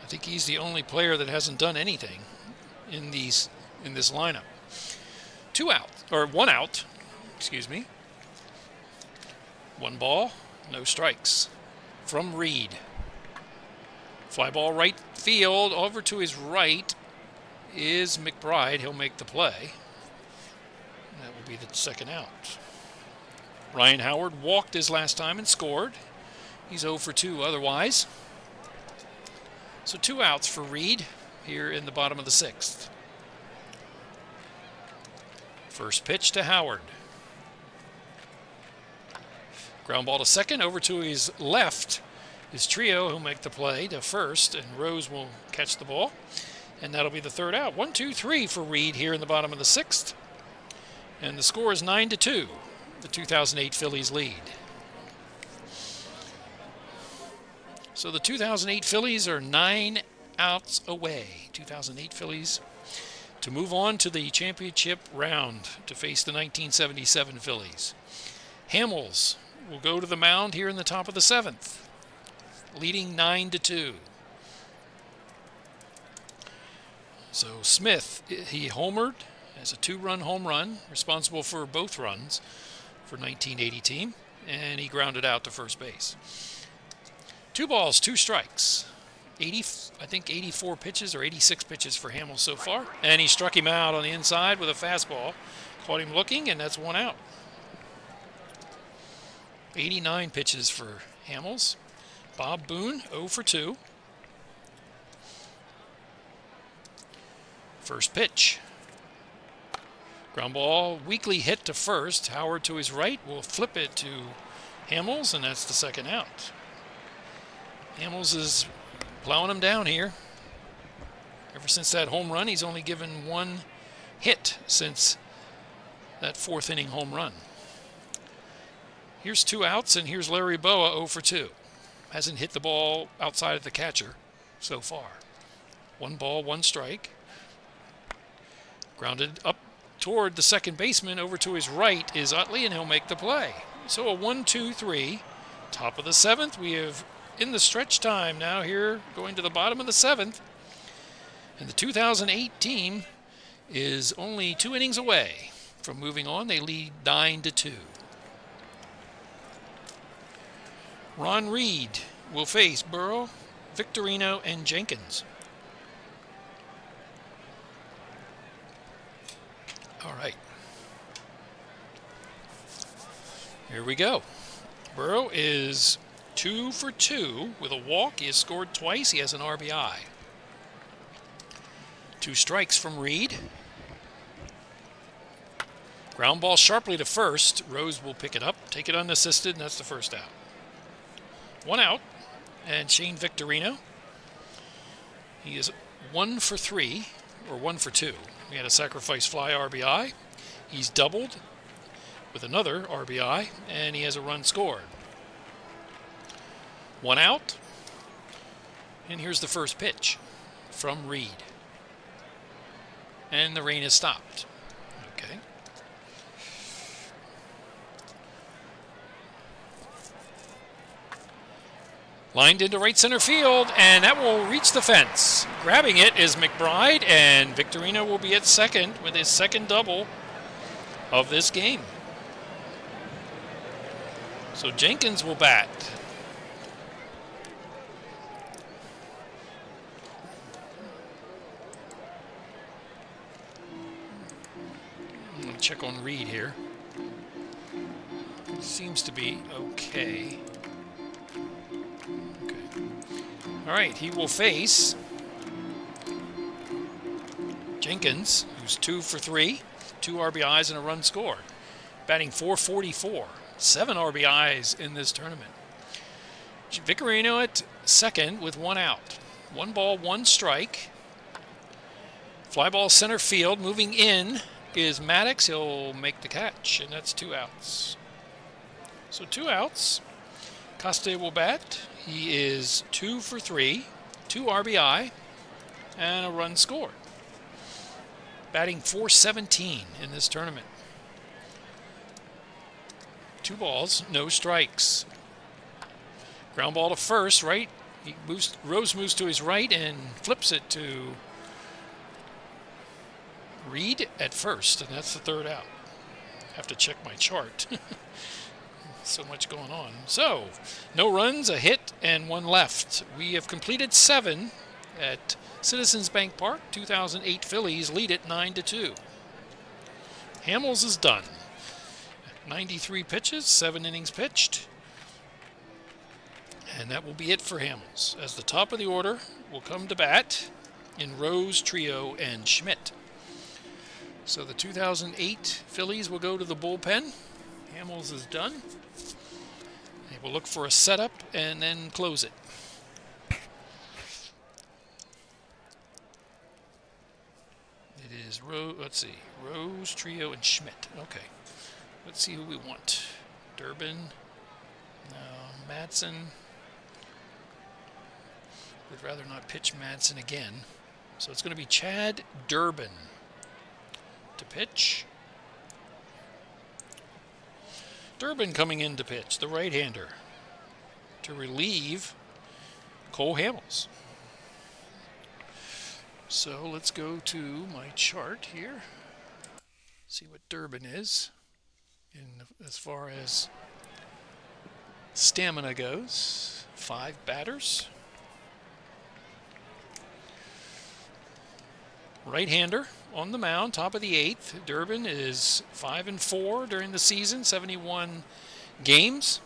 I think he's the only player that hasn't done anything in this lineup. 1 out. Excuse me. 1 ball, no strikes. From Reed. Fly ball right field. Over to his right is McBride. He'll make the play. That will be the second out. Ryan Howard walked his last time and scored. He's 0 for 2 otherwise. So 2 outs for Reed here in the bottom of the 6th. First pitch to Howard. Ground ball to second. Over to his left is Trio, who'll make the play to first, and Rose will catch the ball. And that'll be the third out. 1, 2, 3 for Reed here in the bottom of the 6th. And the score is 9-2. The 2008 Phillies lead. So the 2008 Phillies are 9 outs away. 2008 Phillies to move on to the championship round to face the 1977 Phillies. Hamels will go to the mound here in the top of the 7th, leading 9-2. So Smith, he homered as a 2-run home run, responsible for both runs for 1980 team, and he grounded out to first base. 2 balls, 2 strikes. 84 pitches or 86 pitches for Hamels so far. And he struck him out on the inside with a fastball. Caught him looking, and that's 1 out. 89 pitches for Hamels. Bob Boone, 0 for 2. First pitch. Ground ball, weakly hit to first. Howard to his right will flip it to Hamels, and that's the second out. Hamels is plowing him down here. Ever since that home run, he's only given one hit since that fourth inning home run. Here's 2 outs, and here's Larry Boa 0 for 2. Hasn't hit the ball outside of the catcher so far. 1 ball, 1 strike. Grounded up toward the second baseman. Over to his right is Utley, and he'll make the play. So a 1-2-3. Top of the 7th. We have in the stretch time now here, going to the bottom of the 7th. And the 2008 team is only 2 innings away from moving on. They lead 9-2. Ron Reed will face Burrow, Victorino, and Jenkins. All right. Here we go. Burrow is 2 for 2 with a walk. He has scored twice. He has an RBI. 2 strikes from Reed. Ground ball sharply to first. Rose will pick it up, take it unassisted, and that's the first out. 1 out, and Shane Victorino. He is 1 for 3, or 1 for 2. He had a sacrifice fly RBI. He's doubled with another RBI, and he has a run scored. 1 out, and here's the first pitch from Reed. And the rain has stopped. Okay. Lined into right center field, and that will reach the fence. Grabbing it is McBride, and Victorino will be at second with his second double of this game. So Jenkins will bat. I'm going to check on Reed here. Seems to be okay. All right, he will face Jenkins, who's 2 for 3, 2 RBIs and a run scored. Batting .444, 7 RBIs in this tournament. Victorino at second with 1 out. 1 ball, 1 strike. Fly ball center field. Moving in is Maddox. He'll make the catch, and that's 2 outs. So 2 outs. Coste will bat. He is 2 for 3, 2 RBI, and a run scored. Batting .417 in this tournament. 2 balls, no strikes. Ground ball to first, right? Rose moves to his right and flips it to Reed at first, and that's the 3rd out. Have to check my chart. So much going on. So, no runs, a hit, and 1 left. We have completed 7 at Citizens Bank Park. 2008 Phillies lead it 9-2. Hamels is done. 93 pitches, 7 innings pitched. And that will be it for Hamels. As the top of the order will come to bat in Rose, Trio, and Schmidt. So the 2008 Phillies will go to the bullpen. Hamels is done. They will look for a setup and then close it. It is let's see, Rose, Trio, and Schmidt. Okay, let's see who we want. Durbin, no, Madsen. Would rather not pitch Madsen again, so it's going to be Chad Durbin to pitch. Durbin coming in to pitch, the right-hander, to relieve Cole Hamels. So let's go to my chart here, see what Durbin is as far as stamina goes. 5 batters. Right-hander on the mound, top of the 8th. Durbin is 5-4 during the season, 71 games,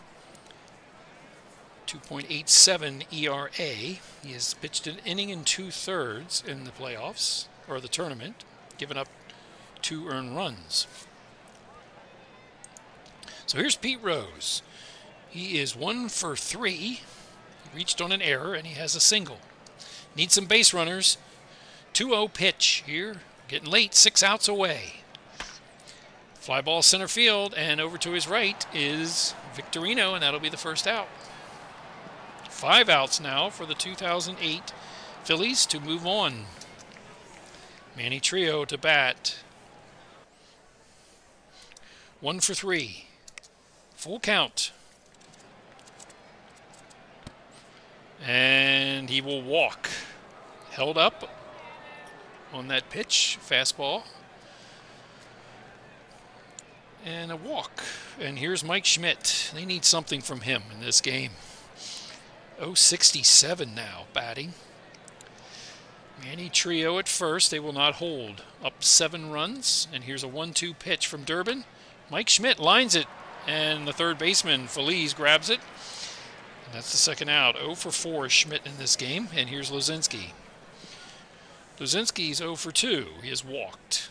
2.87 ERA. He has pitched an inning and 2/3 in the playoffs, or the tournament, giving up 2 earned runs. So here's Pete Rose. He is 1 for 3. He reached on an error, and he has a single. Needs some base runners 2-0 pitch here. Getting late, 6 outs away. Fly ball center field, and over to his right is Victorino, and that'll be the first out. 5 outs now for the 2008 Phillies to move on. Manny Trio to bat. 1 for 3. Full count. And he will walk. Held up on that pitch, fastball. And a walk. And here's Mike Schmidt. They need something from him in this game. 067 now batting. Manny Trio at first. They will not hold. Up 7 runs. And here's a 1-2 pitch from Durbin. Mike Schmidt lines it. And the third baseman, Feliz, grabs it. And that's the second out. 0 for 4 Schmidt in this game. And here's Lozinski. Lozinski's 0 for 2. He has walked.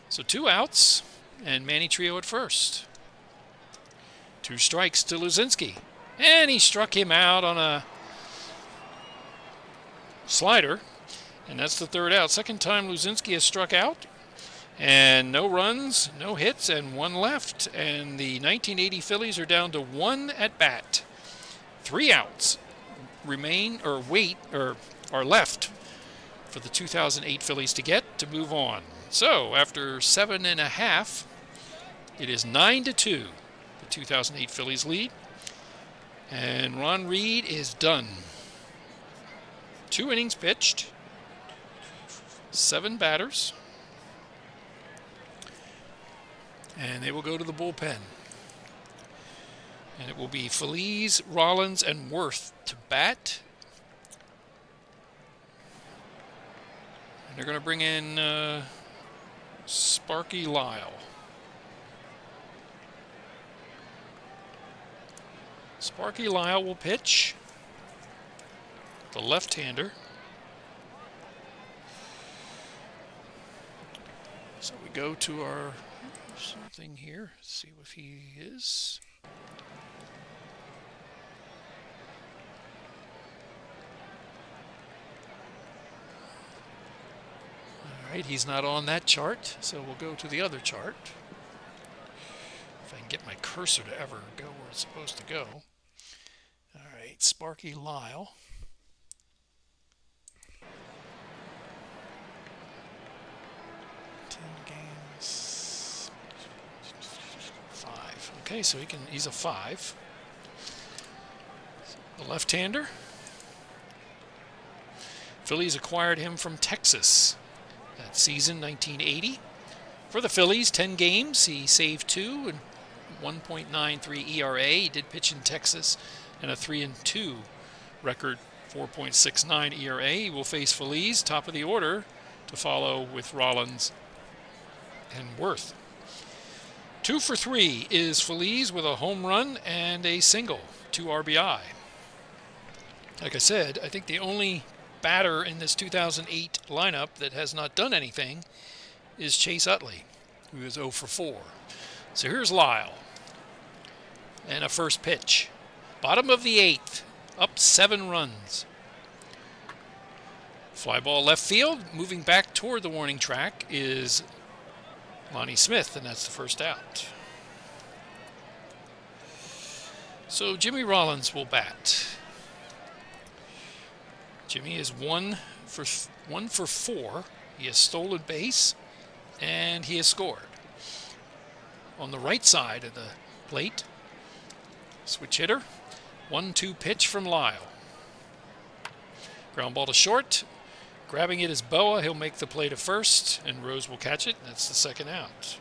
So 2 outs. And Manny Trio at first. 2 strikes to Lozinski. And he struck him out on a slider. And that's the third out. Second time Lozinski has struck out. And no runs, no hits, and 1 left. And the 1980 Phillies are down to 1 at bat. 3 outs are left for the 2008 Phillies to get to move on. So after 7.5, it is 9-2. The 2008 Phillies lead. And Ron Reed is done. 2 innings pitched. 7 batters. And they will go to the bullpen. And it will be Feliz, Rollins, and Worth to bat. And they're going to bring in Sparky Lyle. Sparky Lyle will pitch. The left-hander. So we go to our something here. See if he is. All right, he's not on that chart, so we'll go to the other chart. If I can get my cursor to ever go where it's supposed to go. All right, Sparky Lyle. Okay, so he's a 5. The left-hander. Phillies acquired him from Texas that season, 1980. For the Phillies, 10 games. He saved 2 and 1.93 ERA. He did pitch in Texas and a 3-2 record, 4.69 ERA. He will face Feliz, top of the order, to follow with Rollins and Worth. 2 for 3 is Feliz with a home run and a single, 2 RBI. Like I said, I think the only batter in this 2008 lineup that has not done anything is Chase Utley, who is 0 for 4. So here's Lyle. And a first pitch. Bottom of the 8th, up 7 runs. Fly ball left field, moving back toward the warning track is Lonnie Smith, and that's the first out. So Jimmy Rollins will bat. Jimmy is 1 for 4. He has stolen base, and he has scored. On the right side of the plate, switch hitter, 1-2 pitch from Lyle. Ground ball to short. Grabbing it is Boa. He'll make the play to first, and Rose will catch it. That's the second out.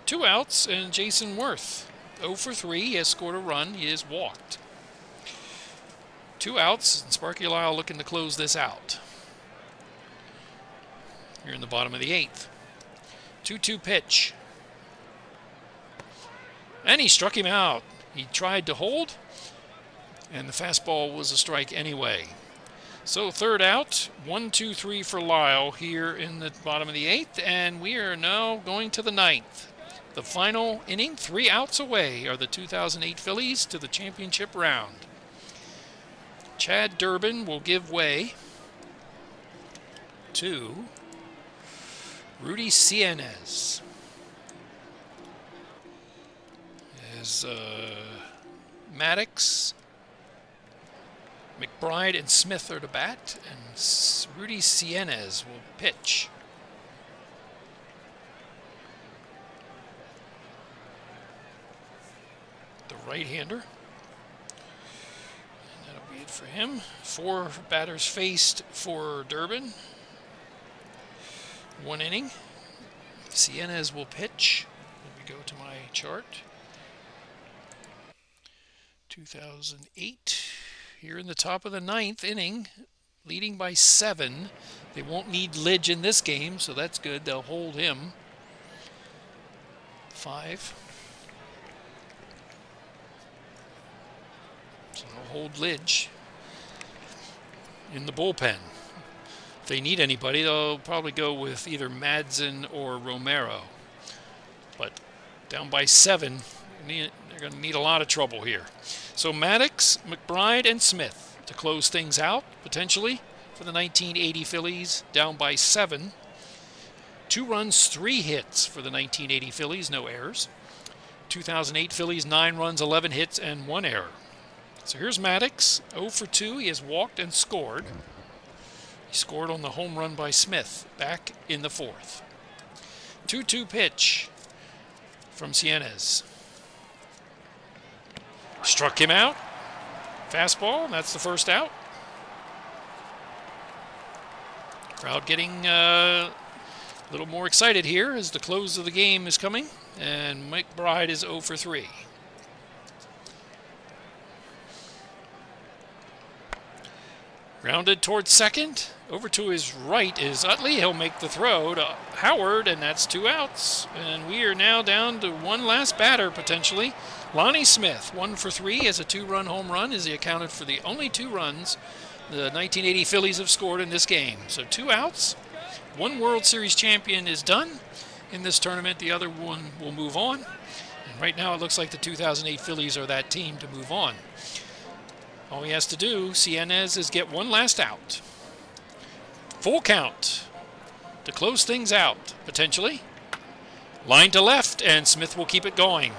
2 outs, and Jason Worth, 0 for 3. He has scored a run. He has walked. 2 outs, and Sparky Lyle looking to close this out. Here in the bottom of the 8th. 2-2 pitch. And he struck him out. He tried to hold, and the fastball was a strike anyway. So third out, 1-2-3 for Lyle here in the bottom of the 8th, and we are now going to the 9th. The final inning, 3 outs away, are the 2008 Phillies to the championship round. Chad Durbin will give way. to Rudy Cienez. As Maddox, McBride, and Smith are to bat, and Rudy Cienez will pitch. The right-hander. And that'll be it for him. 4 batters faced for Durbin. 1 inning. Cienez will pitch. Let me go to my chart. 2008. Here in the top of the 9th inning, leading by 7. They won't need Lidge in this game, so that's good. They'll hold him. 5. So they'll hold Lidge in the bullpen. If they need anybody, they'll probably go with either Madsen or Romero. But down by 7, they're going to need a lot of trouble here. So Maddox, McBride, and Smith to close things out, potentially, for the 1980 Phillies, down by 7. 2 runs, 3 hits for the 1980 Phillies, no errors. 2008 Phillies, 9 runs, 11 hits, and 1 error. So here's Maddox, 0 for 2. He has walked and scored. He scored on the home run by Smith back in the 4th. 2-2 pitch from Cienez. Struck him out. Fastball, and that's the first out. Crowd getting a little more excited here as the close of the game is coming. And McBride is 0 for 3. Grounded towards second. Over to his right is Utley. He'll make the throw to Howard, and that's 2 outs. And we are now down to one last batter, potentially. Lonnie Smith, 1 for 3, as a 2-run home run, as he accounted for the only 2 runs the 1980 Phillies have scored in this game. So 2 outs. 1 World Series champion is done in this tournament. The other one will move on. And right now it looks like the 2008 Phillies are that team to move on. All he has to do, Cienez, is get 1 last out. Full count to close things out, potentially. Line to left, and Smith will keep it going.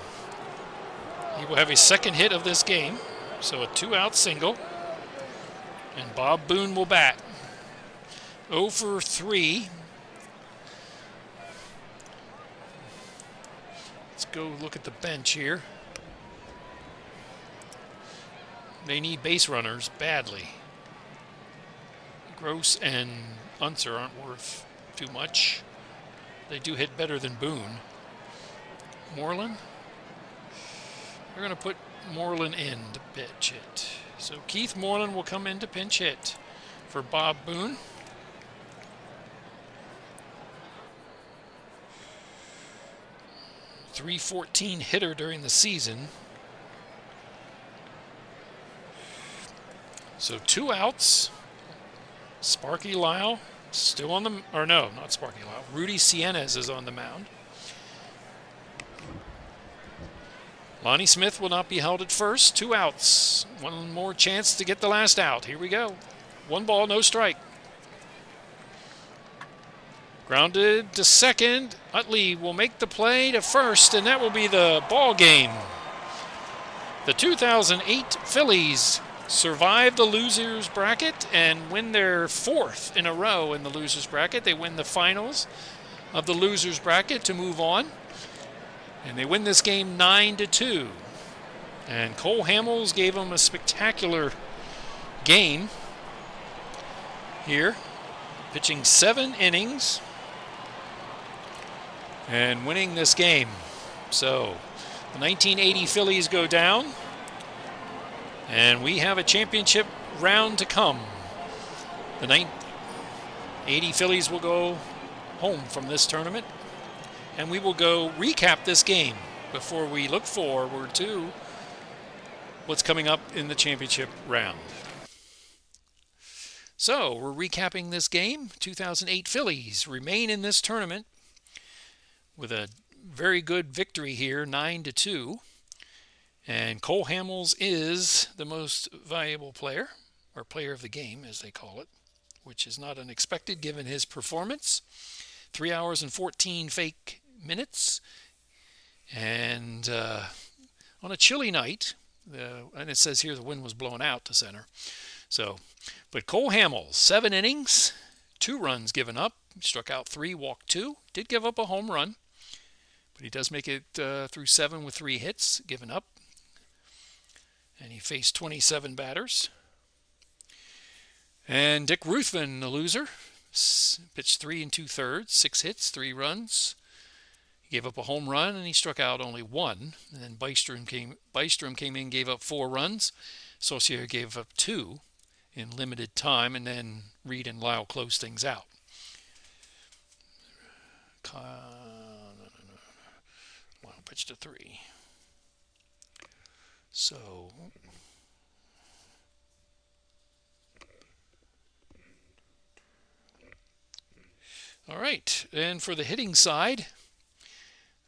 He will have a second hit of this game, so a 2-out single. And Bob Boone will bat. 0 for 3. Let's go look at the bench here. They need base runners badly. Gross and Unser aren't worth too much. They do hit better than Boone. Moreland? They're going to put Moreland in to pitch hit. So Keith Moreland will come in to pinch hit for Bob Boone. .314 hitter during the season. So 2 outs. Sparky Lyle still on the, or no, not Sparky Lyle. Rudy Cienez is on the mound. Lonnie Smith will not be held at first. 2 outs. 1 more chance to get the last out. Here we go. 1 ball, no strike. Grounded to second. Utley will make the play to first, and that will be the ball game. The 2008 Phillies survive the losers bracket and win their 4th in a row in the losers bracket. They win the finals of the losers bracket to move on. And they win this game 9-2. And Cole Hamels gave them a spectacular game here, pitching 7 innings and winning this game. So the 1980 Phillies go down, and we have a championship round to come. The 1980 Phillies will go home from this tournament, and we will go recap this game before we look forward to what's coming up in the championship round. So we're recapping this game. 2008 Phillies remain in this tournament with a very good victory here, 9-2. And Cole Hamels is the most valuable player, or player of the game as they call it, which is not unexpected given his performance. 3 hours and 14 fake minutes. And on a chilly night, and it says here the wind was blowing out to center. So, but Cole Hamels, 7 innings, 2 runs given up. He struck out 3, walked 2. Did give up a home run, but he does make it through 7 with 3 hits given up. And he faced 27 batters. And Dick Ruthven, the loser, pitched 3 2/3, 6 hits, 3 runs. He gave up a home run, and he struck out only 1. And then Bystrom came in, gave up 4 runs. Saucier gave up 2 in limited time, and then Reed and Lyle closed things out. Lyle pitched a 3. So all right, and for the hitting side,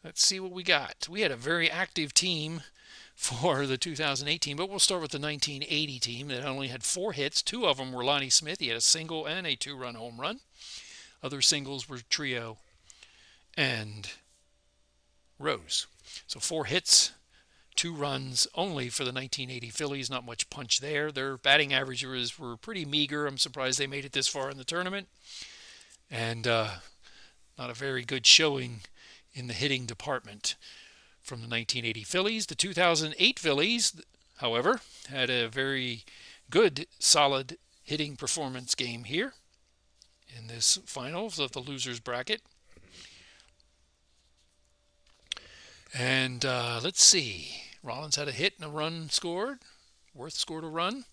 let's see what we got. We had a very active team for the 2018, but we'll start with the 1980 team that only had 4 hits. 2 of them were Lonnie Smith. He had a single and a 2-run home run. Other singles were Trio and Rose. So 4 hits, 2 runs only for the 1980 Phillies. Not much punch there. Their batting averages were pretty meager. I'm surprised they made it this far in the tournament. And not a very good showing in the hitting department from the 1980 Phillies. The 2008 Phillies, however, had a very good, solid hitting performance game here in this finals of the losers bracket. And let's see. Rollins had a hit and a run scored. Worth scored a run.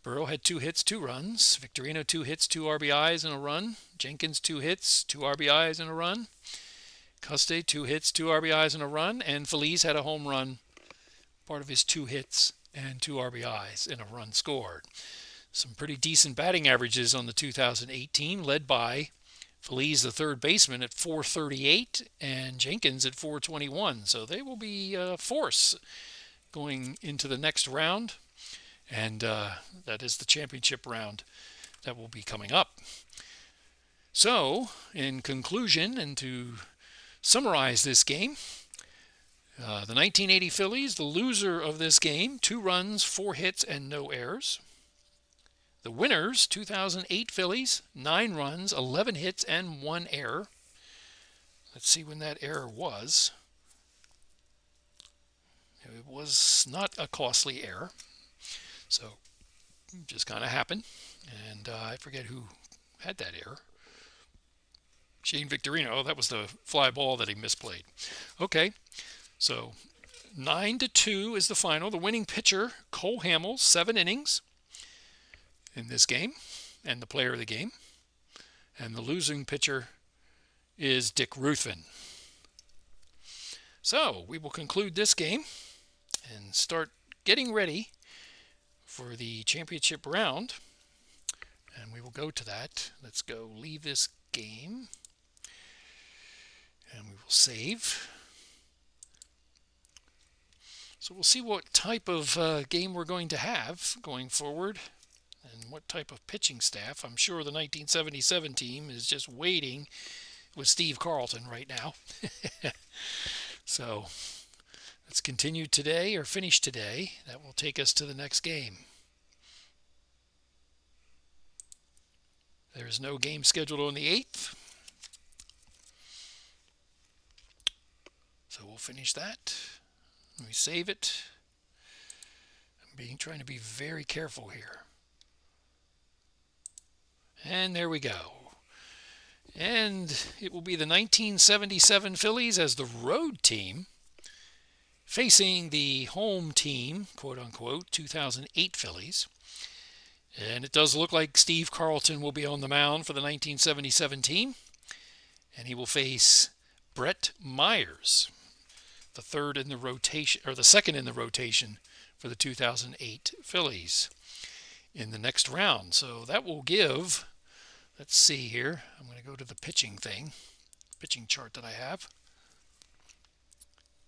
Burrow had 2 hits, 2 runs. Victorino 2 hits, 2 RBIs and a run. Jenkins 2 hits, 2 RBIs and a run. Custe 2 hits, 2 RBIs and a run. And Feliz had a home run, part of his 2 hits and 2 RBIs and a run scored. Some pretty decent batting averages on the 2018, led by Feliz, the third baseman, at .438 and Jenkins at .421. So they will be a force going into the next round. And that is the championship round that will be coming up. So, in conclusion, and to summarize this game, the 1980 Phillies, the loser of this game, 2 runs, 4 hits, and no errors. The winners, 2008 Phillies, 9 runs, 11 hits, and 1 error. Let's see when that error was. It was not a costly error. So, it just kind of happened. And I forget who had that error. Shane Victorino. That was the fly ball that he misplayed. Okay, so 9-2 is the final. The winning pitcher, Cole Hamels, 7 innings in this game, and the player of the game. And the losing pitcher is Dick Ruthven. So, we will conclude this game and start getting ready for the championship round, and we will go to that. Let's go leave this game, and we will save. So we'll see what type of game we're going to have going forward and what type of pitching staff. I'm sure the 1977 team is just waiting with Steve Carlton right now. So let's continue today, or finish today. That will take us to the next game. There is no game scheduled on the 8th. So we'll finish that. Let me save it. I'm trying to be very careful here. And there we go. And it will be the 1977 Phillies as the road team facing the home team, quote-unquote, 2008 Phillies. And it does look like Steve Carlton will be on the mound for the 1977 team. And he will face Brett Myers, the second in the rotation for the 2008 Phillies in the next round. So that will give, let's see here. I'm going to go to the pitching chart that I have.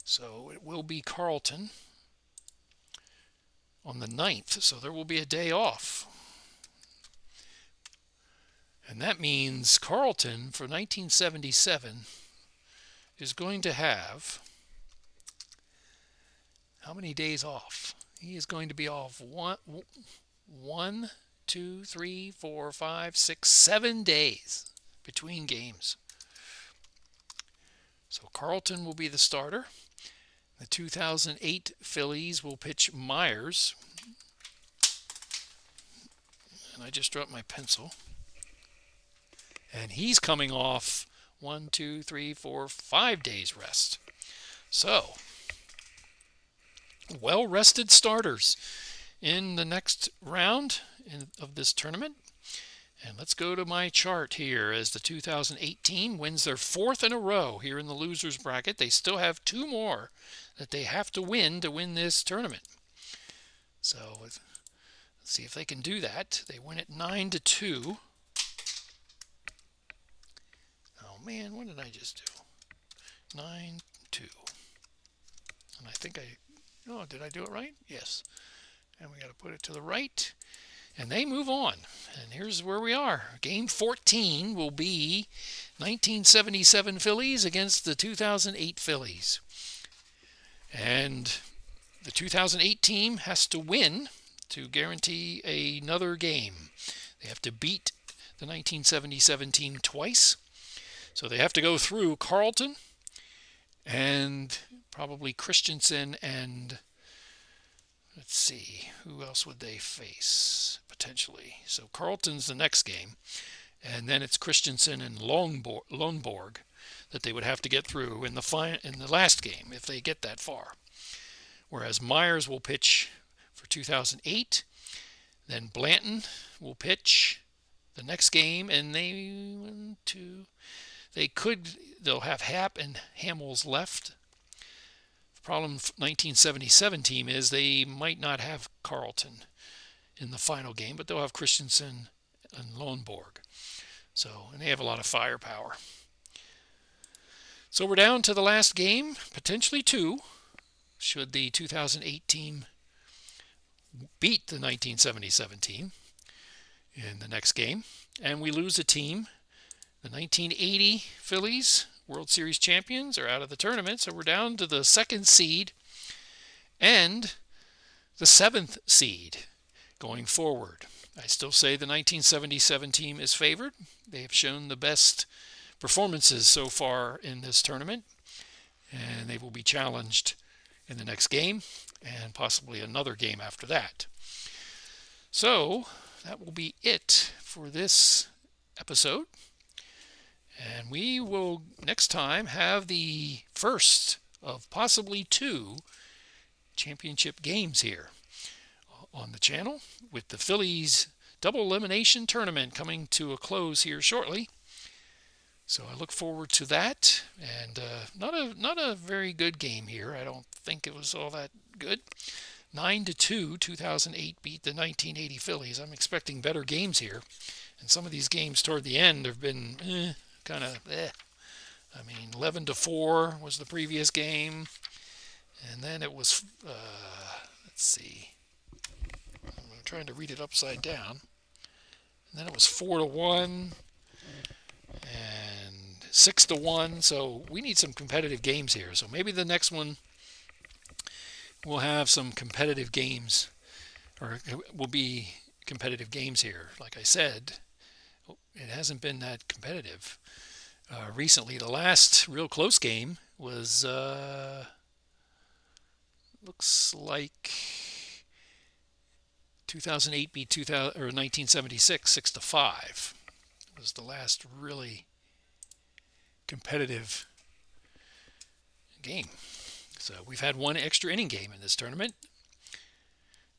So it will be Carlton on the 9th. So there will be a day off. And that means Carlton for 1977 is going to have how many days off? He is going to be off 7 days between games. So Carlton will be the starter. The 2008 Phillies will pitch Myers. And I just dropped my pencil. And he's coming off 5 days rest. So, well-rested starters in the next round of this tournament. And let's go to my chart here as the 2008 team wins their 4th in a row here in the losers bracket. They still have 2 more that they have to win this tournament. So let's see if they can do that. They win it 9-2. Oh man, what did I just do? 9-2. And I think did I do it right? Yes. And we got to put it to the right. And they move on. And here's where we are. Game 14 will be 1977 Phillies against the 2008 Phillies. And the 2008 team has to win to guarantee another game. They have to beat the 1977 team twice. So they have to go through Carlton and probably Christensen and let's see, who else would they face potentially? So Carlton's the next game, and then it's Christensen and Lundborg that they would have to get through in the last game if they get that far. Whereas Myers will pitch for 2008, then Blanton will pitch the next game, and they'll have Happ and Hamels left. Problem 1977 team is they might not have Carlton in the final game, but they'll have Christensen and Lundborg. And they have a lot of firepower. So we're down to the last game, potentially 2, should the 2008 team beat the 1977 team in the next game. And we lose a team. The 1980 Phillies, World Series champions, are out of the tournament, so we're down to the 2nd seed and the 7th seed going forward. I still say the 1977 team is favored. They have shown the best performances so far in this tournament, and they will be challenged in the next game and possibly another game after that. So that will be it for this episode. And we will next time have the first of possibly 2 championship games here on the channel, with the Phillies double elimination tournament coming to a close here shortly. So I look forward to that, and not a very good game here. I don't think it was all that good. 9-2, 2008 beat the 1980 Phillies. I'm expecting better games here, and some of these games toward the end have been kind of I mean, 11-4 was the previous game, and then it was let's see, I'm trying to read it upside down, and then it was 4-1 and 6-1. So we need some competitive games here. So maybe the next one will have some competitive games, or will be competitive games here. Like I said, it hasn't been that competitive recently. The last real close game was looks like 2008 beat 1976 6-5 was the last really competitive game. So we've had one extra inning game in this tournament.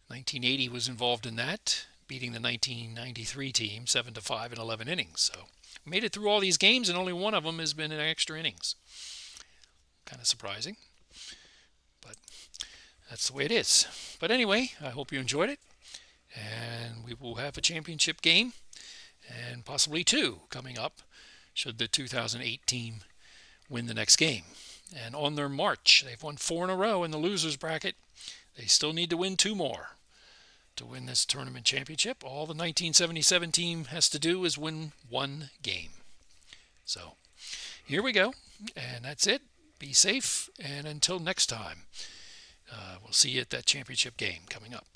1980 was involved in that, beating the 1993 team 7-5 in 11 innings. So we made it through all these games, and only one of them has been in extra innings. Kind of surprising, but that's the way it is. But anyway, I hope you enjoyed it, and we will have a championship game, and possibly 2 coming up should the 2008 team win the next game. And on their march, they've won 4 in a row in the losers bracket. They still need to win 2 more. to win this tournament championship. All the 1977 team has to do is win one game. So here we go, and that's it. Be safe, and until next time, we'll see you at that championship game coming up.